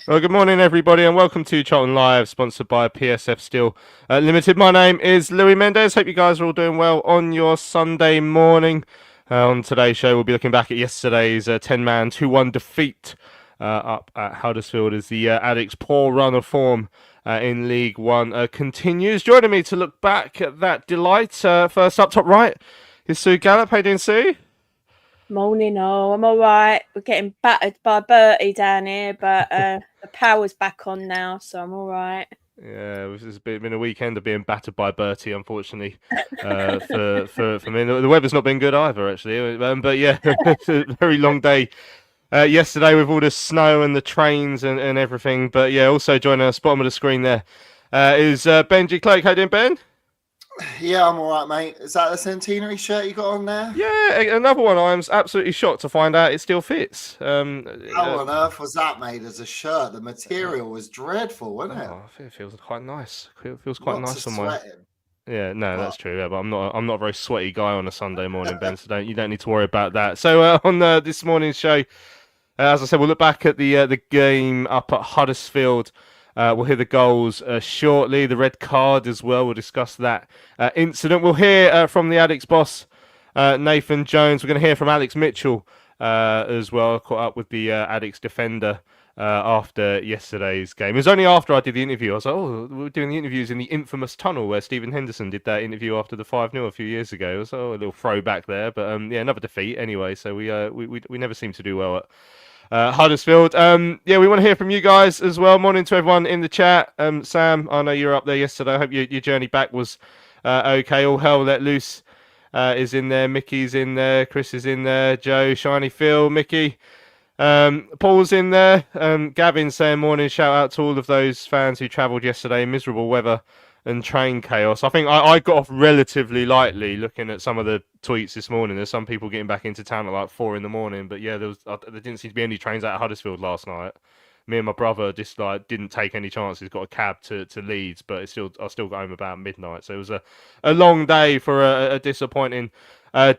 Well, good morning, everybody, and welcome to Charlton Live, sponsored by PSF Steel Limited. My name is Louis Mendes. Hope you guys are all doing well on your Sunday morning. On today's show, we'll be looking back at yesterday's 10-man 2-1 defeat up at Huddersfield as the Addicts' poor run of form in League One continues. Joining me to look back at that delight, first up top right, is Sue Gallop. How you doing, Sue? Morning, all. I'm all right. We're getting battered by Bertie down here, but the power's back on now, so I'm all right. Yeah, it's been a weekend of being battered by Bertie, unfortunately, for me. The weather's not been good either, actually. But yeah, it's a very long day yesterday with all the snow and the trains and everything. But yeah, also joining us, bottom of the screen there, is Benji Clegg. How you doing, Ben? Yeah, I'm all right, mate. Is that the centenary shirt you got on there? Yeah, another one. I'm absolutely shocked to find out it still fits. How on earth was that made as a shirt? The material was dreadful, wasn't it? Oh, it feels quite nice. It feels quite nice on my. Sweating. Yeah, no, that's true. Yeah, but I'm not a very sweaty guy on a Sunday morning, Ben. So you don't need to worry about that. So on this morning's show, as I said, we'll look back at the game up at Huddersfield. We'll hear the goals shortly, the red card as well. We'll discuss that incident. We'll hear from the Addicts boss, Nathan Jones. We're going to hear from Alex Mitchell as well. Caught up with the Addicts defender after yesterday's game. It was only after I did the interview. I was like, oh, we were doing the interviews in the infamous tunnel where Stephen Henderson did that interview after the 5-0 a few years ago. It was a little throwback there. But yeah, another defeat anyway. So we never seem to do well at Huddersfield. Yeah, we want to hear from you guys as well. Morning to everyone in the chat. Sam, I know you were up there yesterday. I hope your journey back was okay. All hell let loose is in there. Mickey's in there. Chris is in there. Joe, Shiny Phil, Mickey. Paul's in there. Gavin saying morning. Shout out to all of those fans who travelled yesterday in miserable weather and train chaos. I think I got off relatively lightly looking at some of the tweets this morning. There's some people getting back into town at like 4 a.m. But yeah, there didn't seem to be any trains out of Huddersfield last night. Me and my brother just didn't take any chances. Got a cab to Leeds, but I still got home about midnight. So it was a long day for a disappointing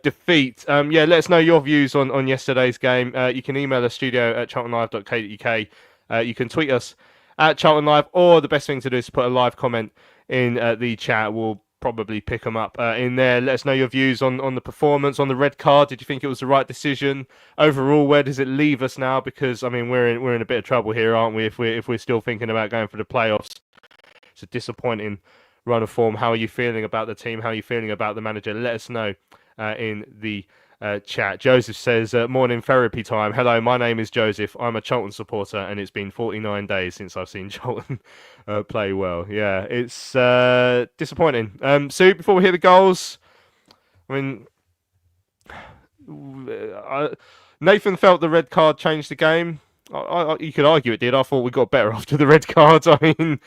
defeat. Yeah, let us know your views on yesterday's game. You can email us studio@charltonlive.co.uk. You can tweet us at Charlton Live, or the best thing to do is to put a live comment in the chat. We'll probably pick them up in there. Let us know your views on the performance, on the red card. Did you think it was the right decision overall? Where does it leave us now? Because I mean, we're in a bit of trouble here, aren't we? If we're still thinking about going for the playoffs, it's a disappointing run of form. How are you feeling about the team? How are you feeling about the manager? Let us know in the chat. Joseph says, morning therapy time. Hello, my name is Joseph. I'm a Charlton supporter and it's been 49 days since I've seen Charlton play well. Yeah, it's disappointing. Sue, before we hear the goals, I mean, Nathan felt the red card changed the game. You could argue it did. I thought we got better after the red card. I mean,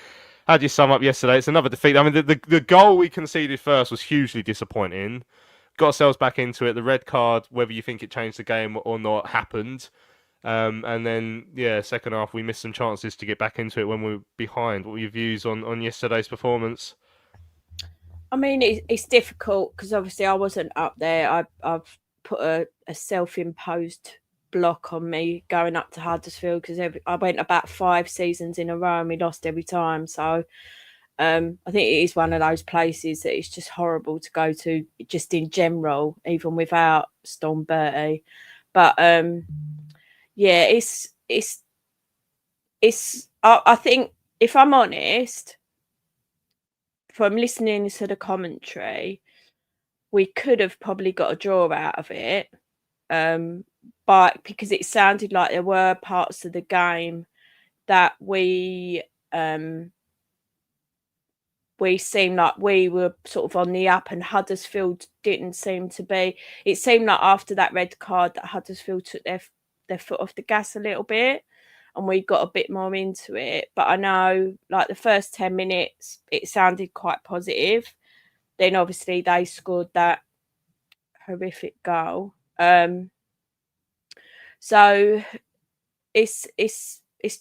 how do you sum up yesterday? It's another defeat. I mean, the goal we conceded first was hugely disappointing. Got ourselves back into it. The red card, whether you think it changed the game or not, happened. And then, yeah, second half, we missed some chances to get back into it when we were behind. What were your views on yesterday's performance? I mean, it's difficult because obviously I wasn't up there. I've put a self-imposed block on me going up to Huddersfield because I went about 5 seasons in a row and we lost every time. So I think it is one of those places that it's just horrible to go to, just in general, even without Storm Bertie. But yeah, I think, if I'm honest, from listening to the commentary, we could have probably got a draw out of it. But because it sounded like there were parts of the game that we seemed like we were sort of on the up, and Huddersfield didn't seem to be. It seemed like after that red card that Huddersfield took their foot off the gas a little bit, and we got a bit more into it. But I know, like, the first 10 minutes, it sounded quite positive. Then obviously they scored that horrific goal. So it's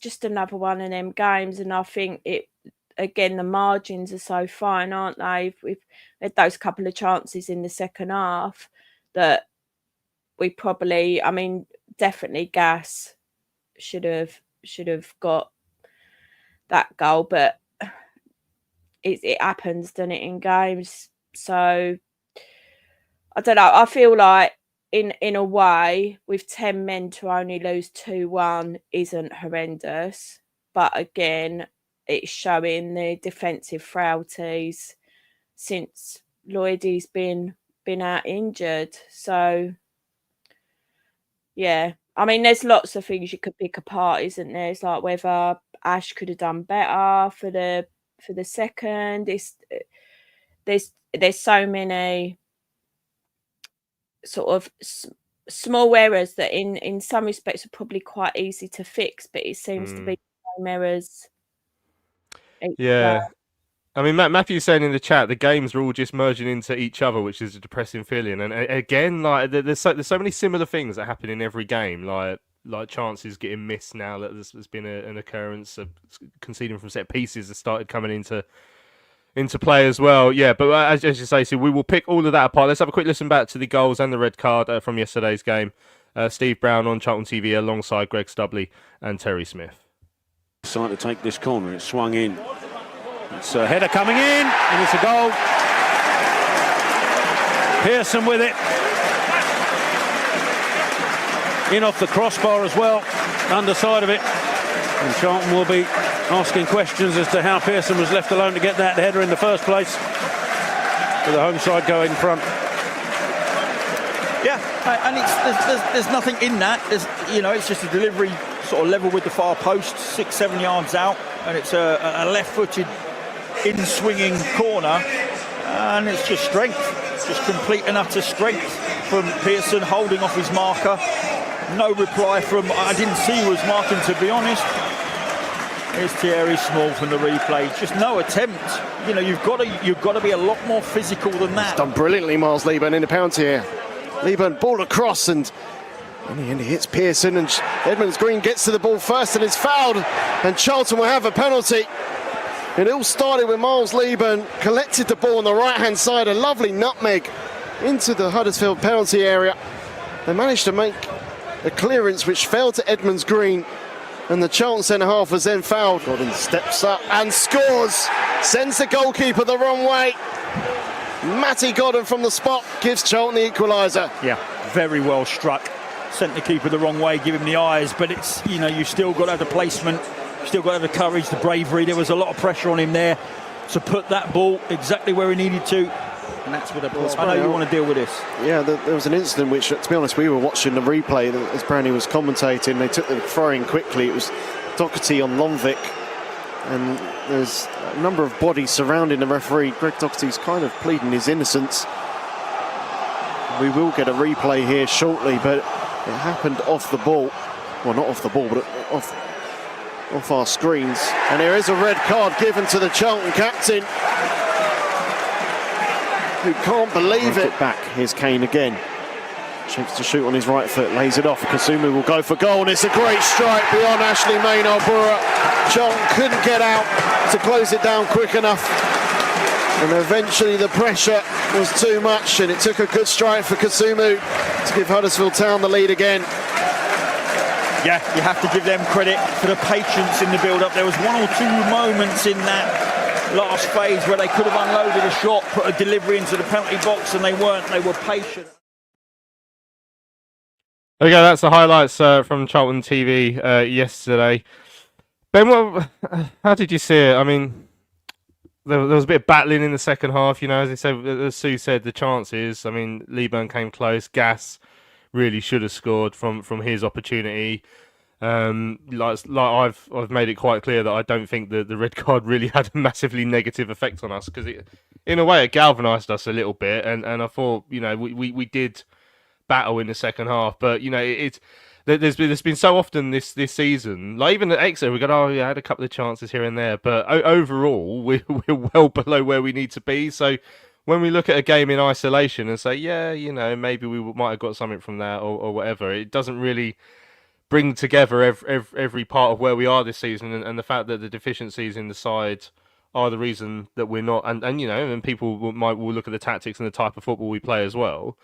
just another one of them games, and I think again, the margins are so fine, aren't they? We've had those couple of chances in the second half that we probably, I mean, definitely Gas should have got that goal, but it happens, doesn't it, in games? So I don't know. I feel like in a way, with 10 men to only lose 2-1 isn't horrendous, but again, it's showing the defensive frailties since Lloydie's been out injured. So yeah, I mean, there's lots of things you could pick apart, isn't there? It's like whether Ash could have done better for the second. There's so many sort of small errors that in some respects are probably quite easy to fix, but it seems to be the same errors. Yeah. I mean, Matthew's saying in the chat the games are all just merging into each other, which is a depressing feeling. And again, like, there's so many similar things that happen in every game, like chances getting missed now that there's been an occurrence of conceding from set pieces that started coming into play as well. Yeah, but as you say, so we will pick all of that apart. Let's have a quick listen back to the goals and the red card from yesterday's game. Steve Brown on Charlton TV alongside Greg Stubley and Terry Smith. Decided to take this corner. It swung in. It's a header coming in, and it's a goal. Pearson with it. In off the crossbar as well, underside of it. And Charlton will be asking questions as to how Pearson was left alone to get that header in the first place. With the home side going in front. Yeah, and there's nothing in that. It's just a delivery sort of level with the far post, 6-7 yards out, and it's a left-footed in-swinging corner, and it's just strength, just complete and utter strength from Pearson, holding off his marker. No reply from, I didn't see who was marking, to be honest. Here's Thierry Small from the replay. Just no attempt. You've got to be a lot more physical than that. It's done brilliantly, Miles Lieburn in the penalty here. Lieburn ball across, and in the end he hits Pearson, and Edmonds Green gets to the ball first and is fouled, and Charlton will have a penalty. It all started with Miles Lieburn, collected the ball on the right-hand side, a lovely nutmeg into the Huddersfield penalty area. They managed to make a clearance which fell to Edmonds Green, and the Charlton centre-half was then fouled. Gordon steps up and scores, sends the goalkeeper the wrong way. Matty Godden from the spot gives Charlton the equaliser. Yeah, very well struck. Sent the keeper the wrong way, give him the eyes, but it's, you still got to have the placement, you still got to have the courage, the bravery. There was a lot of pressure on him there to put that ball exactly where he needed to, and that's what I know you want to deal with this. Yeah, there was an incident which, to be honest, we were watching the replay as Brownie was commentating. They took the throw-in quickly. It was Doherty on Lonvik, and there's a number of bodies surrounding the referee. Greg Doherty's kind of pleading his innocence. We will get a replay here shortly, but it happened off the ball. Well, not off the ball, but off our screens. And there is a red card given to the Charlton captain, who can't believe it. Back, here's Kane again. Shapes to shoot on his right foot, lays it off. Kasumu will go for goal, and it's a great strike beyond Ashley Maynard-Bura. Charlton couldn't get out to close it down quick enough, and eventually the pressure was too much, and it took a good strike for Kasumu to give Huddersfield Town the lead again. Yeah, you have to give them credit for the patience in the build-up. There was one or two moments in that last phase where they could have unloaded a shot, put a delivery into the penalty box, and they weren't. They were patient. There we go. That's the highlights from Charlton TV yesterday. Ben, how did you see it? I mean, there was a bit of battling in the second half. You know, as Sue said, the chances. I mean, Leeburn came close. Gas really should have scored from his opportunity. Like I've made it quite clear that I don't think the red card really had a massively negative effect on us, because in a way it galvanised us a little bit, and I thought, you know, we did battle in the second half, but you know there's been so often this season, like even at Exeter we go, oh yeah, I had a couple of chances here and there, but overall we're well below where we need to be. So when we look at a game in isolation and say, yeah, you know, maybe we might have got something from that or whatever, it doesn't really bring together every part of where we are this season, and the fact that the deficiencies in the side are the reason that we're not, and you know, and people will look at the tactics and the type of football we play as well,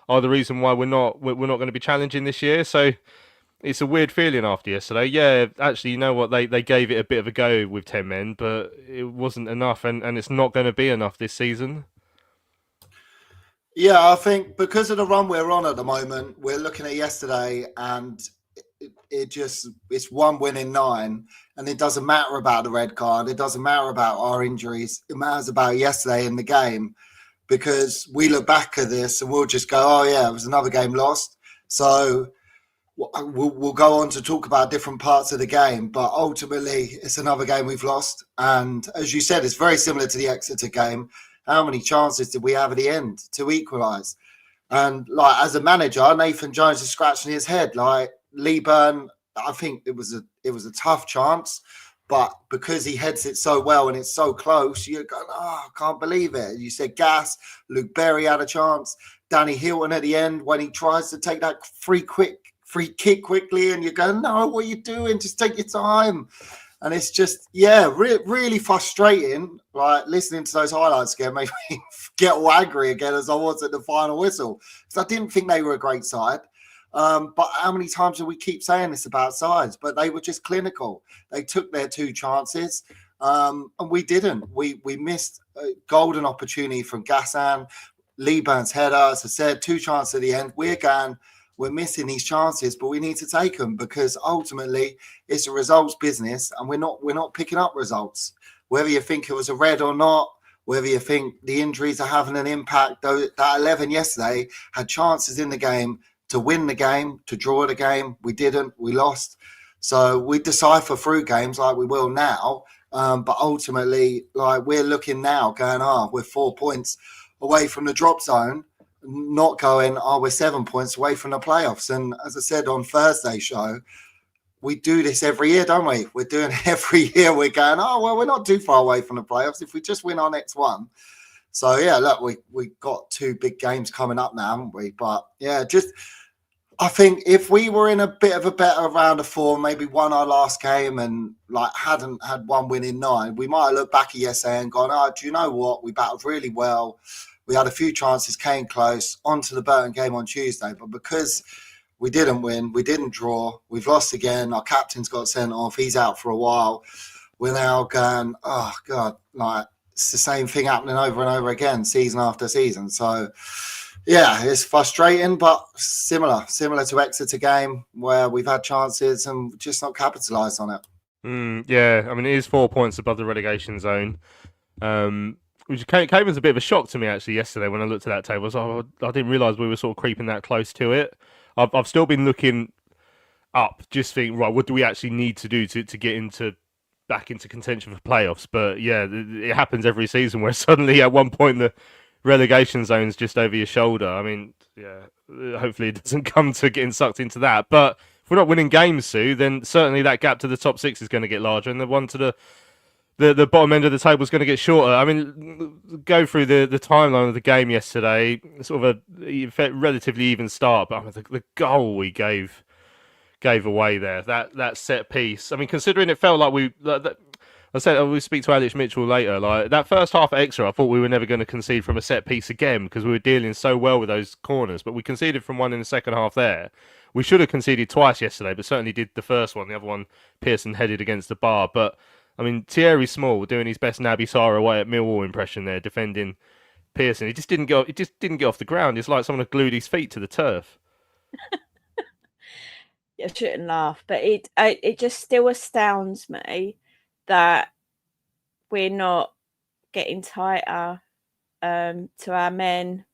are the reason why we're not going to be challenging this year. So it's a weird feeling after yesterday. Yeah, actually, you know what, they gave it a bit of a go with 10 men, but it wasn't enough, and it's not going to be enough this season. Yeah, I think because of the run we're on at the moment, we're looking at yesterday, and it's 1 win in 9, and it doesn't matter about the red card. It doesn't matter about our injuries. It matters about yesterday in the game, because we look back at this and we'll just go, oh yeah, it was another game lost. So we'll go on to talk about different parts of the game, but ultimately it's another game we've lost. And as you said, it's very similar to the Exeter game. How many chances did we have at the end to equalise? And like, as a manager, Nathan Jones is scratching his head. Like, Leeburn, I think it was a tough chance, but because he heads it so well and it's so close, you're going, oh, I can't believe it. You said Gas, Luke Berry had a chance, Danny Hilton at the end when he tries to take that free kick quickly, and you're going, no, what are you doing? Just take your time. And it's just, yeah, really frustrating. Like, listening to those highlights again made me get all angry again as I was at the final whistle, because I didn't think they were a great side. But how many times do we keep saying this about sides? But they were just clinical. They took their 2 chances, and we didn't. We missed a golden opportunity from Gassan, Leeburn's header. As I said, 2 chances at the end. We're missing these chances, but we need to take them, because ultimately it's a results business, and we're not picking up results. Whether you think it was a red or not, whether you think the injuries are having an impact, though, that 11 yesterday had chances in the game to win the game, to draw the game. We didn't. We lost. So we decipher through games like we will now. But ultimately, like, we're looking now going, we're 4 points away from the drop zone, not going, we're 7 points away from the playoffs. And as I said on Thursday's show, we do this every year, don't we? We're doing it every year. We're going, we're not too far away from the playoffs if we just win our next one. So, yeah, look, we got 2 big games coming up now, haven't we? But, yeah, I think if we were in a bit of a better round of form, maybe won our last game and like hadn't had 1 win in 9, we might have looked back at yesterday and gone, do you know what? We battled really well. We had a few chances, came close, onto the Burton game on Tuesday. But because we didn't win, we didn't draw, we've lost again, our captain's got sent off, he's out for a while. We're now going, oh, God, like, it's the same thing happening over and over again, season after season. So, yeah, it's frustrating, but similar to Exeter game, where we've had chances and just not capitalised on it. Yeah, I mean, it is 4 points above the relegation zone, which came as a bit of a shock to me actually yesterday when I looked at that table. So I didn't realise we were sort of creeping that close to it. I've still been looking up, just thinking, right, what do we actually need to do to get back into contention for playoffs? But yeah, it happens every season where suddenly at one point the relegation zone's just over your shoulder. I mean, yeah, hopefully it doesn't come to getting sucked into that. But if we're not winning games, Sue, then certainly that gap to the top 6 is going to get larger, and the one to the bottom end of the table is going to get shorter. I mean, go through the timeline of the game yesterday, sort of a relatively even start, but I mean, the goal we gave away there, that set piece. I mean, considering it felt like I said we'll speak to Alex Mitchell later. Like, that first half extra, I thought we were never going to concede from a set piece again, because we were dealing so well with those corners. But we conceded from one in the second half there, we should have conceded twice yesterday, but certainly did the first one. The other one, Pearson headed against the bar. But I mean, Thierry Small doing his best Naby Sarr away at Millwall impression there, defending Pearson. He just didn't get. It just didn't get off the ground. It's like someone had glued his feet to the turf. I shouldn't laugh, but it just still astounds me that we're not getting tighter to our men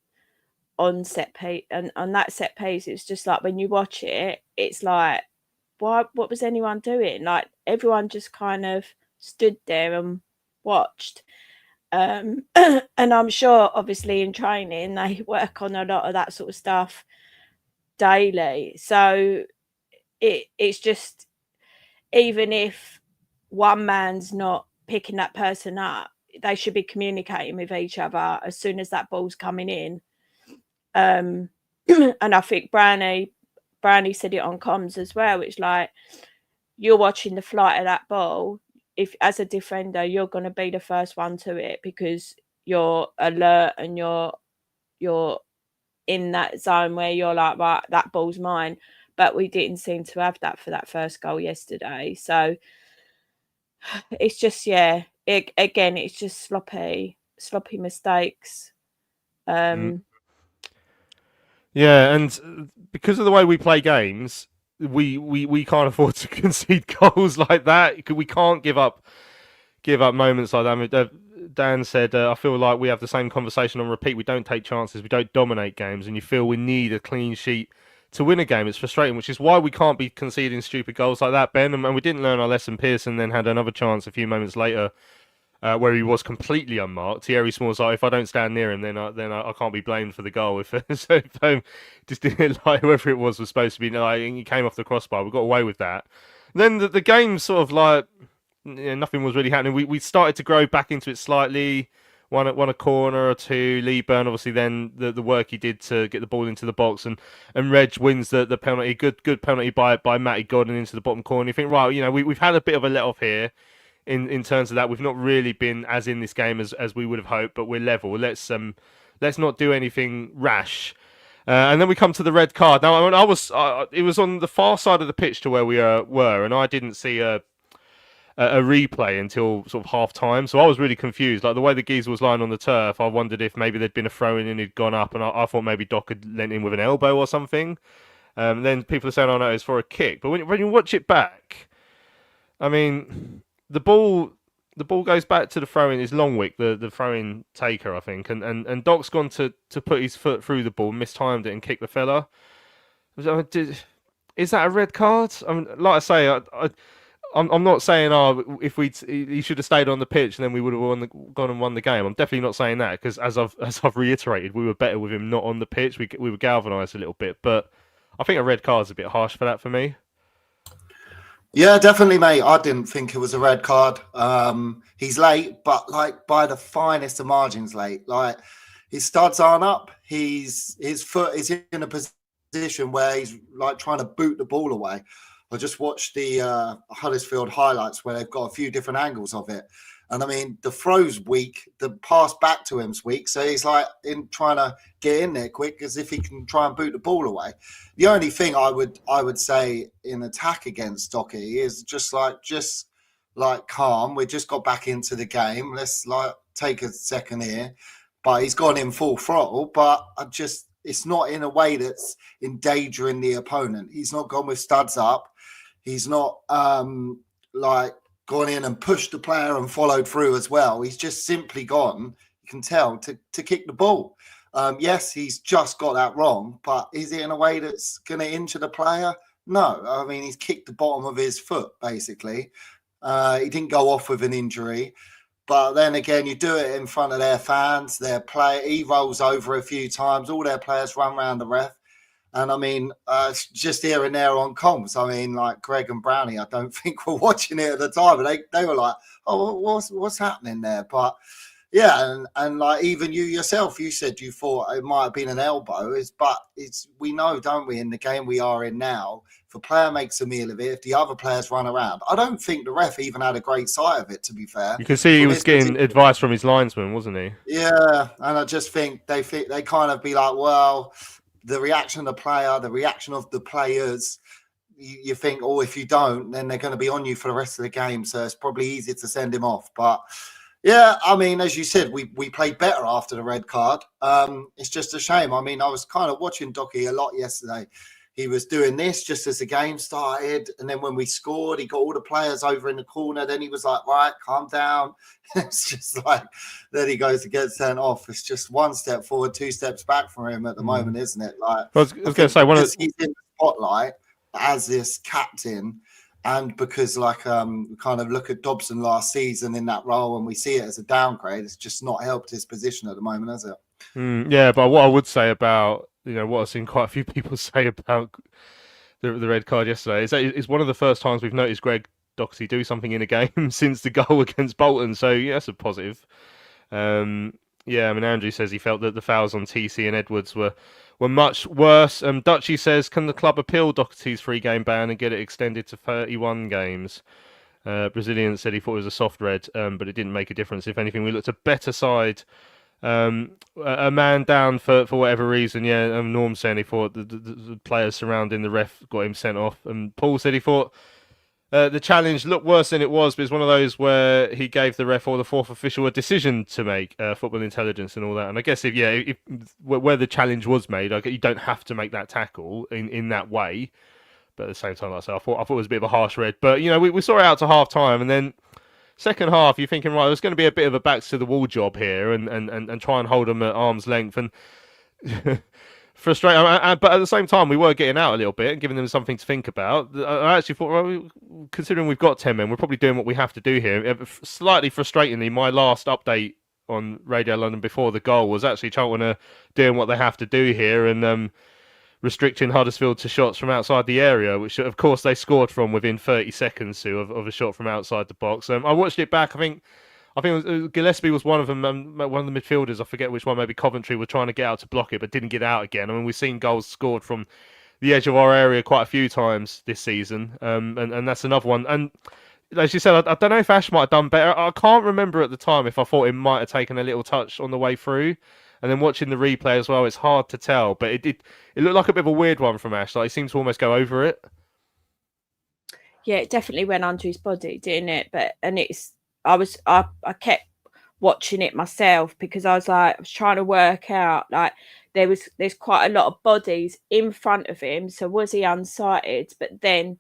on set piece, and on that set piece. It's just like when you watch it, it's like, what was anyone doing? Like everyone just kind of stood there and watched. And I'm sure, obviously, in training they work on a lot of that sort of stuff daily. So it's just, even if one man's not picking that person up, they should be communicating with each other as soon as that ball's coming in. And I think Brownie said it on comms as well. It's like, you're watching the flight of that ball. If as a defender, you're going to be the first one to it because you're alert and you're in that zone where you're like, right, that ball's mine. But we didn't seem to have that for that first goal yesterday. So it's just, it's just sloppy mistakes. Yeah, and because of the way we play games, we can't afford to concede goals like that. We can't give up moments like that. I mean, Dan said, I feel like we have the same conversation on repeat. We don't take chances. We don't dominate games, and you feel we need a clean sheet to win a game. It's frustrating, which is why we can't be conceding stupid goals like that, Ben. And we didn't learn our lesson. Pearson then had another chance a few moments later where he was completely unmarked. Thierry Small's like, if I don't stand near him, then I can't be blamed for the goal. If just didn't like whoever it was supposed to be, like, he came off the crossbar. We got away with that. Then the game sort of like, nothing was really happening. We started to grow back into it slightly. Won a corner or two. Lee Byrne, obviously, then the work he did to get the ball into the box, and Reg wins the penalty. Good penalty by Matty Godden into the bottom corner. You think, right, we've had a bit of a let off here in terms of that. We've not really been as in this game as we would have hoped, but we're level. Let's not do anything rash. And then we come to the red card. Now, I mean, it was on the far side of the pitch to where we were, and I didn't see a replay until sort of half time, so I was really confused. Like the way the geezer was lying on the turf, I wondered if maybe there'd been a throw in and he'd gone up, and I thought maybe Doc had lent in with an elbow or something. Then people are saying, "Oh no, it's for a kick." But when you watch it back, I mean, the ball goes back to the throw-in. Is Longwick the throw-in taker, I think, and Doc's gone to put his foot through the ball, mistimed it, and kicked the fella. Is that a red card? I mean, like I say, I'm not saying if he should have stayed on the pitch and then we would have gone and won the game. I'm definitely not saying that, because as I've reiterated, we were better with him not on the pitch. We were galvanised a little bit, but I think a red card is a bit harsh for that for me. Yeah, definitely, mate. I didn't think it was a red card. He's late, but like by the finest of margins late. Like his studs aren't up. His foot is in a position where he's like trying to boot the ball away. I just watched the Huddersfield highlights where they've got a few different angles of it. And I mean, the throw's weak, the pass back to him's weak. So he's like trying to get in there quick as if he can try and boot the ball away. The only thing I would say in attack against Docky is just like calm. We just got back into the game. Let's like take a second here. But he's gone in full throttle. But it's not in a way that's endangering the opponent. He's not gone with studs up. He's not like gone in and pushed the player and followed through as well. He's just simply gone, you can tell, to kick the ball. Yes, he's just got that wrong, but is it in a way that's going to injure the player? No. I mean, he's kicked the bottom of his foot, basically. He didn't go off with an injury. But then again, you do it in front of their fans, he rolls over a few times, all their players run around the ref. And I mean, just here and there on comms. I mean, like Greg and Brownie, I don't think were watching it at the time, but they were like, "Oh, what's happening there?" But yeah, and like even you yourself, you said you thought it might have been an elbow. But we know, don't we, in the game we are in now, if a player makes a meal of it, if the other players run around, I don't think the ref even had a great sight of it. To be fair, you can see he was getting advice from his linesman, wasn't he? Yeah, and I just think they kind of be like, well, the reaction of the player, the reaction of the players, you think, oh, if you don't, then they're going to be on you for the rest of the game. So it's probably easier to send him off. But yeah, I mean, as you said, we played better after the red card. It's just a shame. I mean, I was kind of watching Docky a lot yesterday. He was doing this just as the game started. And then when we scored, he got all the players over in the corner. Then he was like, right, calm down. It's just like, then he goes to get sent off. It's just one step forward, two steps back for him at the moment, isn't it? Like, I was going to say, he's in the spotlight as this captain. And because, like, we kind of look at Dobson last season in that role and we see it as a downgrade, it's just not helped his position at the moment, has it? Yeah, but what I would say about, what I've seen quite a few people say about the red card yesterday is that it's one of the first times we've noticed Greg Doxey do something in a game since the goal against Bolton. So, yeah, that's a positive. I mean, Andrew says he felt that the fouls on TC and Edwards were much worse. Dutchy says, can the club appeal Doherty's 3-game ban and get it extended to 31 games? Brazilian said he thought it was a soft red, but it didn't make a difference. If anything, we looked a better side. A man down for whatever reason. Yeah, Norm saying he thought the players surrounding the ref got him sent off. And Paul said he thought the challenge looked worse than it was, but it's one of those where he gave the ref or the fourth official a decision to make, football intelligence and all that. And I guess if where the challenge was made, you don't have to make that tackle in that way. But at the same time, like I said, I thought it was a bit of a harsh red. But we saw it out to half time, and then second half, you're thinking, right, there's going to be a bit of a backs to the wall job here, and try and hold them at arm's length and. Frustrating, but at the same time, we were getting out a little bit and giving them something to think about. I actually thought, well, considering we've got 10 men, we're probably doing what we have to do here. Slightly frustratingly, my last update on Radio London before the goal was actually Charlton doing what they have to do here and restricting Huddersfield to shots from outside the area, which of course they scored from within 30 seconds of a shot from outside the box. I watched it back. I think Gillespie was one of them, one of the midfielders. I forget which one. Maybe Coventry were trying to get out to block it, but didn't get out again. I mean, we've seen goals scored from the edge of our area quite a few times this season, and that's another one. And as you said, I don't know if Ash might have done better. I can't remember at the time if I thought it might have taken a little touch on the way through. And then watching the replay as well, it's hard to tell. But it looked like a bit of a weird one from Ash. Like he seemed to almost go over it. Yeah, it definitely went under his body, didn't it? I kept watching it myself because I was trying to work out, like, there's quite a lot of bodies in front of him. So was he unsighted? But then,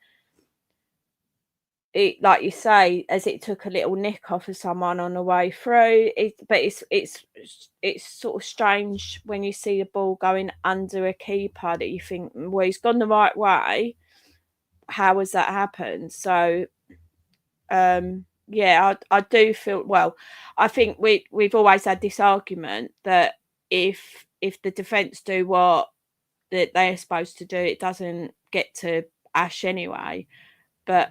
it, like you say, as it took a little nick off of someone on the way through. It's sort of strange when you see the ball going under a keeper that you think, well, he's gone the right way. How has that happened? So, yeah, I do feel, well, I think we've always had this argument that if the defence do what that they are supposed to do, it doesn't get to Ash anyway. But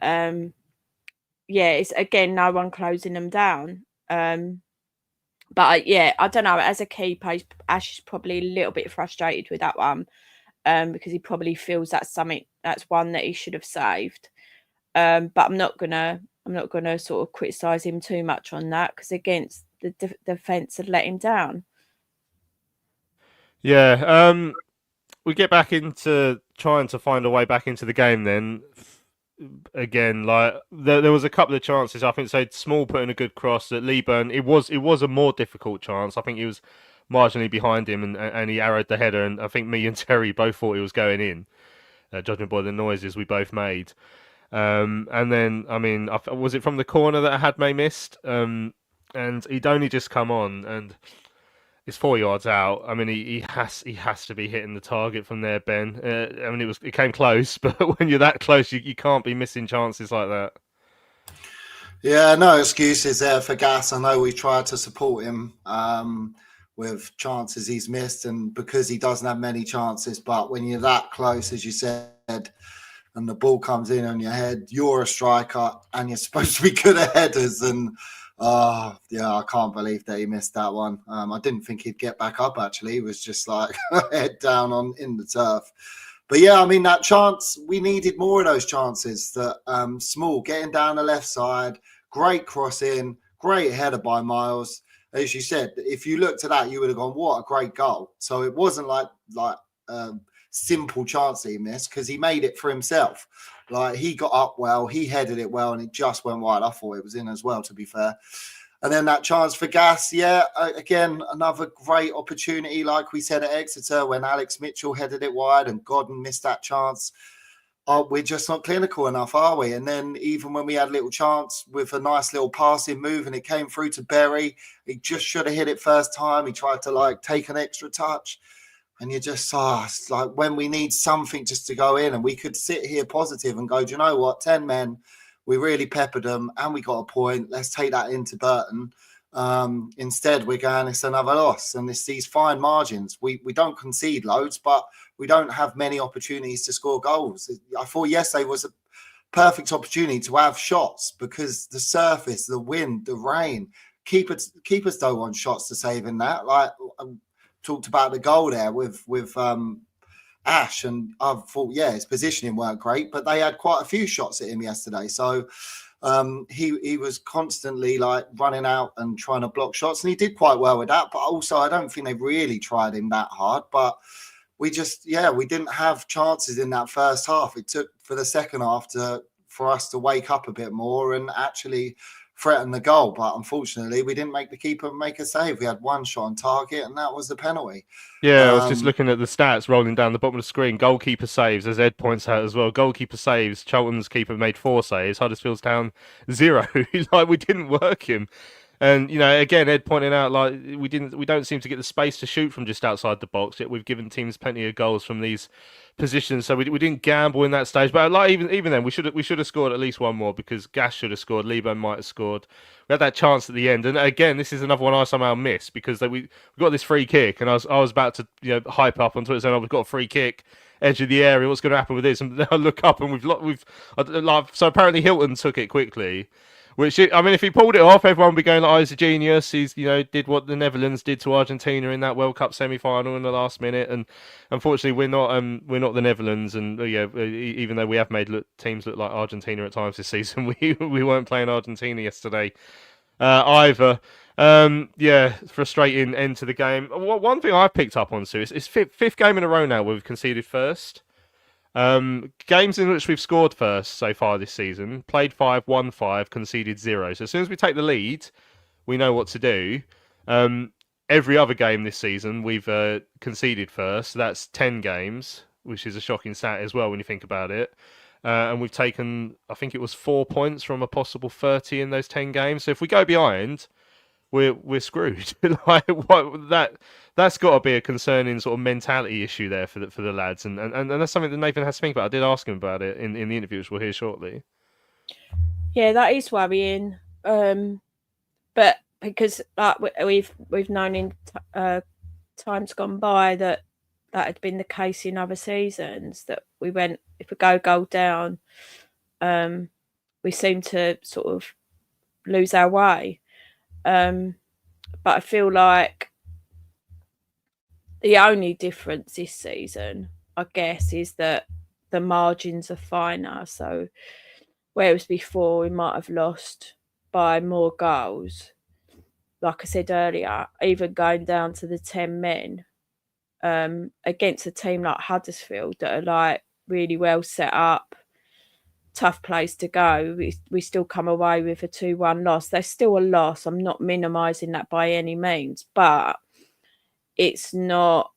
yeah, it's again no one closing them down. But yeah, I don't know. As a keeper, Ash is probably a little bit frustrated with that one, because he probably feels that's one that he should have saved. But I'm not gonna sort of criticise him too much on that because against the defence had let him down. Yeah, we get back into trying to find a way back into the game then. Again, like there was a couple of chances. I think Small put in a good cross at Leeburn. It was a more difficult chance. I think he was marginally behind him and he arrowed the header. And I think me and Terry both thought he was going in, judging by the noises we both made. And then, I mean, was it from the corner that Hadmay missed? And he'd only just come on and it's 4 yards out. I mean, he has to be hitting the target from there, Ben. I mean, it came close, but when you're that close, you can't be missing chances like that. Yeah, no excuses there for Gas. I know we tried to support him with chances he's missed, and because he doesn't have many chances. But when you're that close, as you said, and the ball comes in on your head, you're a striker, and you're supposed to be good at headers. And yeah, I can't believe that he missed that one. I didn't think he'd get back up, actually. He was just like head down in the turf. But yeah, I mean, that chance, we needed more of those chances. That Small getting down the left side, great cross in, great header by Miles. As you said, if you looked at that, you would have gone, what a great goal. So it wasn't like simple chance that he missed, because he made it for himself. Like, he got up well, he headed it well, and it just went wide. I thought it was in as well, to be fair. And then that chance for Gas, again, another great opportunity, like we said at Exeter, when Alex Mitchell headed it wide and Godden missed that chance. We're just not clinical enough, are we? And then even when we had a little chance with a nice little passing move and it came through to Berry, he just should have hit it first time. He tried to take an extra touch. And you just it's like when we need something just to go in, and we could sit here positive and go, do you know what, 10 men, we really peppered them and we got a point. Let's take that into Burton. Instead, we're going, it's another loss, and it's these fine margins. We don't concede loads, but we don't have many opportunities to score goals. I thought yesterday was a perfect opportunity to have shots, because the surface, the wind, the rain, keepers don't want shots to save in that. Like, talked about the goal there with Ash, and I thought, his positioning weren't great, but they had quite a few shots at him yesterday. So he was constantly running out and trying to block shots, and he did quite well with that. But also, I don't think they really tried him that hard. But we just, we didn't have chances in that first half. It took for the second half for us to wake up a bit more and actually threaten the goal. But unfortunately, we didn't make the keeper make a save. We had one shot on target, and that was the penalty. Yeah, I was just looking at the stats rolling down the bottom of the screen. Goalkeeper saves, as Ed points out as well. Goalkeeper saves. Charlton's keeper made 4 saves. Huddersfield's down 0. We didn't work him. And again, Ed pointing out we don't seem to get the space to shoot from just outside the box. Yet we've given teams plenty of goals from these positions, so we didn't gamble in that stage. But even then, we should have scored at least one more, because Gas should have scored, Lebo might have scored. We had that chance at the end, and again, this is another one I somehow missed, because we got this free kick, and I was about to hype up on Twitter saying, we've got a free kick, edge of the area. What's going to happen with this? And then I look up, and so apparently Hilton took it quickly. Which, if he pulled it off, everyone would be going, he's a genius. He's, did what the Netherlands did to Argentina in that World Cup semi-final in the last minute. And unfortunately, we're not the Netherlands. And even though we have made teams look like Argentina at times this season, we weren't playing Argentina yesterday either. Frustrating end to the game. One thing I've picked up on, Sue, is fifth game in a row now where we've conceded first. Games in which we've scored first so far this season, played 5, won 5, conceded 0. So as soon as we take the lead, we know what to do. Every other game this season, we've conceded first. So that's 10 games, which is a shocking stat as well when you think about it. And we've taken, I think it was 4 points from a possible 30 in those 10 games. So if we go behind, we're screwed. That's got to be a concerning sort of mentality issue there for the lads, and that's something that Nathan has to think about. I did ask him about it in the interview, which we'll hear shortly. Yeah, that is worrying. But because we've known in times gone by that had been the case in other seasons, that we went, if we go goal down, we seem to sort of lose our way. But I feel like the only difference this season, I guess, is that the margins are finer. So whereas before we might have lost by more goals, like I said earlier, even going down to the 10 men against a team like Huddersfield that are really well set up, tough place to go, we still come away with a 2-1 loss. There's still a loss. I'm not minimising that by any means, but it's not.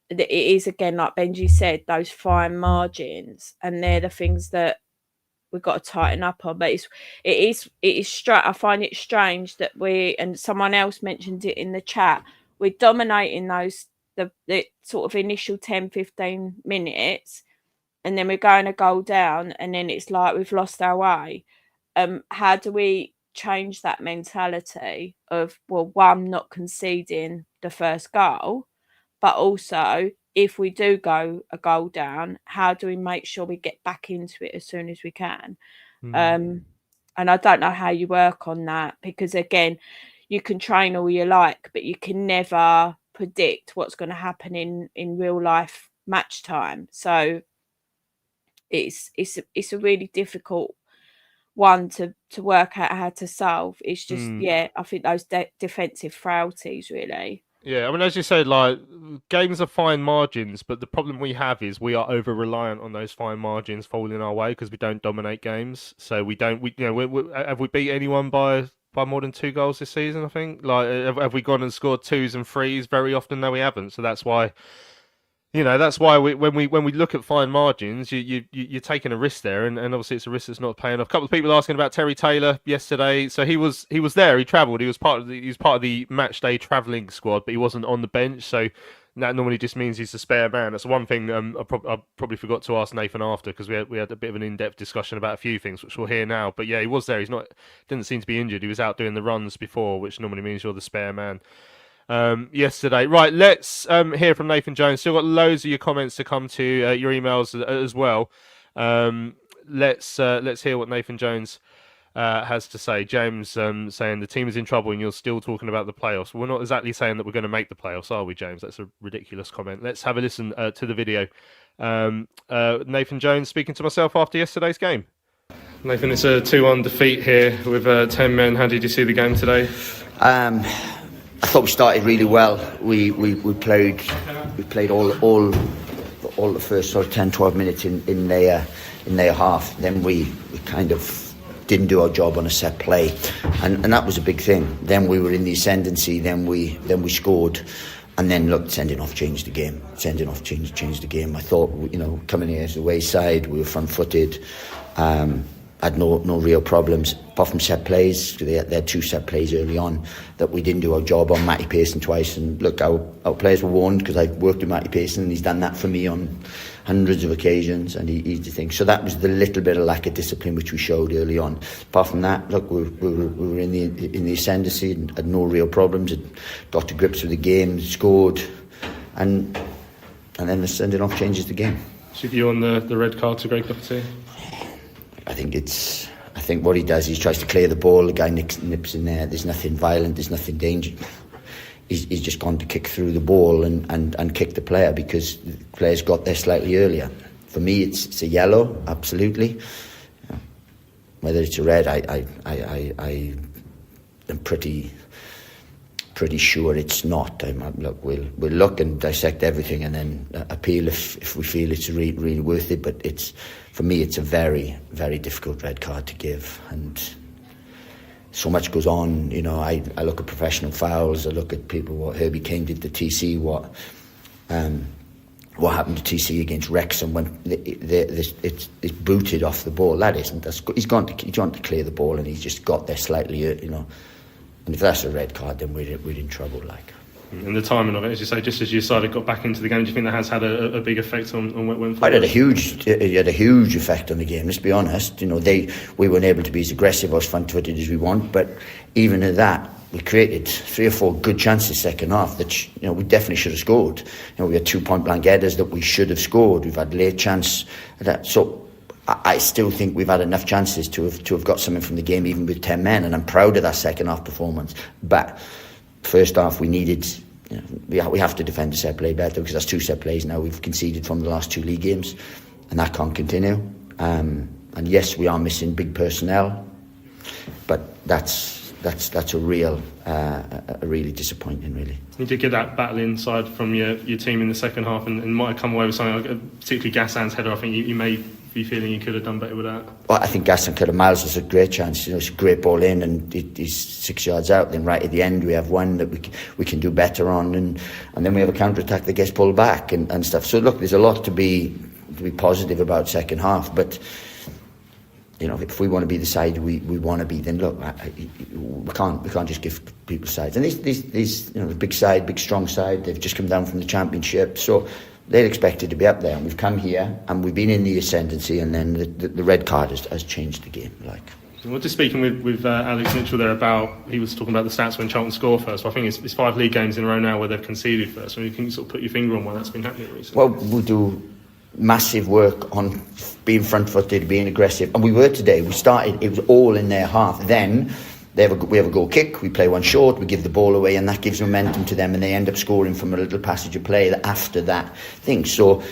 It is, again, like Benji said, those fine margins, and they're the things that we've got to tighten up on. But it is I find it strange that and someone else mentioned it in the chat, we're dominating the sort of initial 10-15 minutes, and then we're going a goal down, and then it's like we've lost our way. How do we change that mentality of, well, one, not conceding the first goal, but also if we do go a goal down, how do we make sure we get back into it as soon as we can? And I don't know how you work on that, because again, you can train all you like, but you can never predict what's going to happen in real life match time. So it's a really difficult one to work out how to solve. It's just I think those defensive frailties, really. Yeah, I mean, as you said, like games are fine margins, but the problem we have is we are over reliant on those fine margins falling our way because we don't dominate games. So we don't. Have we beat anyone by more than 2 goals this season? I think. Like, have we gone and scored 2s and 3s? Very often, no, we haven't. So that's why. That's why when we look at fine margins, you're taking a risk there, and obviously it's a risk that's not paying off. A couple of people asking about Terry Taylor yesterday. So he was there. He travelled. He was part of the match day travelling squad, but he wasn't on the bench. So that normally just means he's the spare man. That's one thing I probably forgot to ask Nathan after, because we had a bit of an in-depth discussion about a few things, which we'll hear now. But yeah, he was there. Didn't seem to be injured. He was out doing the runs before, which normally means you're the spare man. Yesterday. Right, let's hear from Nathan Jones. Still got loads of your comments to come to, your emails as well. Let's hear what Nathan Jones has to say. James saying the team is in trouble and you're still talking about the playoffs. We're not exactly saying that we're going to make the playoffs, are we, James? That's a ridiculous comment. Let's have a listen to the video. Nathan Jones speaking to myself after yesterday's game. Nathan, it's a 2-1 defeat here with 10 men. How did you see the game today? I thought we started really well. We played all the first sort of 10-12 minutes in their half. Then we kind of didn't do our job on a set play, and that was a big thing. Then we were in the ascendancy. Then we scored, and then look, sending off changed the game. Sending off changed the game. I thought, coming here as the away side, we were front-footed. Had no real problems apart from set plays. They had 2 set plays early on that we didn't do our job on. Matty Pearson twice, and look, our players were warned, because I've worked with Matty Pearson and he's done that for me on hundreds of occasions, and he's the thing. So that was the little bit of lack of discipline which we showed early on. Apart from that, look, we were in the ascendancy and had no real problems. Had got to grips with the game, scored, and then the sending off changes the game. So view on the red card to Greg Doherty? I think what he does, he tries to clear the ball. The guy nips in there. There's nothing violent. There's nothing dangerous. He's just gone to kick through the ball and kick the player, because the players got there slightly earlier. For me, it's a yellow, absolutely. Whether it's a red, I am pretty sure it's not. Look, we'll look and dissect everything and then appeal if we feel it's really worth it. But for me, it's a very, very difficult red card to give, and so much goes on. I look at professional fouls. I look at people, what Herbie Kane did to TC, what happened to TC against Wrexham when it's booted off the ball. He's gone to clear the ball, and he's just got there slightly, And if that's a red card, then we're in trouble. And the timing of it, as you say, just as your side had got back into the game, do you think that has had a big effect on what went forward? It had a huge effect on the game. Let's be honest. We weren't able to be as aggressive or as front-footed as we want, but even at that, we created 3 or 4 good chances second half that we definitely should have scored. We had 2 point-blank headers that we should have scored. We've had late chance. So I still think we've had enough chances to have got something from the game, even with 10 men, and I'm proud of that second half performance. But first half, we needed, we have to defend the set play better, because that's 2 set plays now we've conceded from the last 2 league games, and that can't continue. And yes, we are missing big personnel, but that's a really disappointing, really. You did get that battle inside from your team in the second half, and might have come away with something like, particularly Gassan's header. I think you may be feeling you could have done better with that. Well, I think Gassan could have. Miles has a great chance. It's a great ball in, and he's 6 yards out. Then right at the end, we have one that we can do better on, and then we have a counter attack that gets pulled back and stuff. So look, there's a lot to be positive about second half, but if we want to be the side we want to be, then look, we can't just give people sides. And these the big side, big strong side, they've just come down from the Championship, so they're expected to be up there. And we've come here and we've been in the ascendancy, and then the red card has changed the game. We're just speaking with Alex Mitchell there about, he was talking about the stats when Charlton score first. I think it's 5 league games in a row now where they've conceded first. So you can sort of put your finger on why that's been happening recently. Well, we'll do massive work on being front-footed, being aggressive, and we were today. We started, it was all in their half. Then we have a goal kick, we play one short, we give the ball away, and that gives momentum to them, and they end up scoring from a little passage of play after that thing. So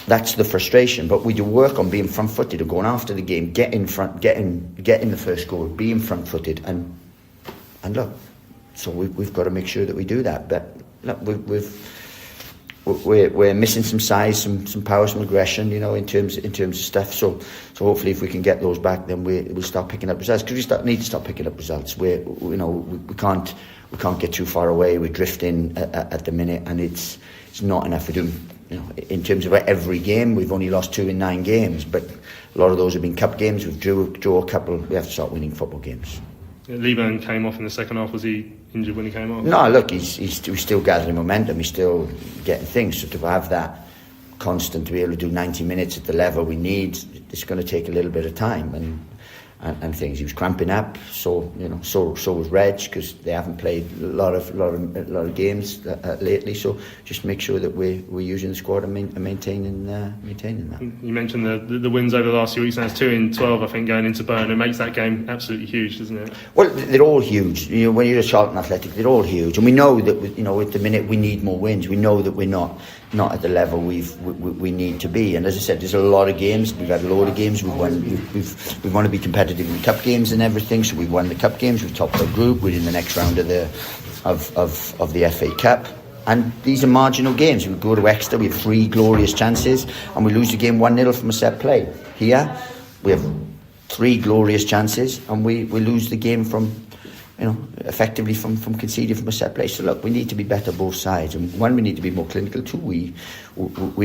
that's the frustration. But we do work on being front-footed and going after the game, get in front, getting the first goal, being front-footed, and look. So we've got to make sure that we do that. But look, we're missing some size, some power, some aggression, in terms of stuff. So hopefully, if we can get those back, then we'll start picking up results. Because we need to start picking up results. We can't get too far away. We're drifting at the minute, and it's not enough. We're doing, in terms of every game, we've only lost 2 in 9 games, but a lot of those have been cup games. We've draw a couple. We have to start winning football games. Lieberman came off in the second half. Was he injured when he came off? No, look, he's still gathering momentum. He's still getting things. So to have that constant, to be able to do 90 minutes at the level we need, it's going to take a little bit of time and things. He was cramping up, so was Reg, because they haven't played a lot of games lately. So just make sure that we're using the squad and maintaining that. You mentioned the wins over the last few weeks. Now it's 2 in 12, I think, going into Burnham. It makes that game absolutely huge, doesn't it? Well, they're all huge. When you're a Charlton Athletic, they're all huge, and we know that at the minute we need more wins. We know that we're not at the level we need to be. And as I said, there's a lot of games. We've had a load of games. We've won. We want to be competitive in cup games and everything. So we've won the cup games. We've topped our group. We're in the next round of the FA Cup. And these are marginal games. We go to Exeter. We have 3 glorious chances, and we lose the game 1-0 from a set play. Here, we have 3 glorious chances, and we lose the game from, effectively from conceding from a set play. So look, we need to be better both sides. And one, we need to be more clinical. 2, we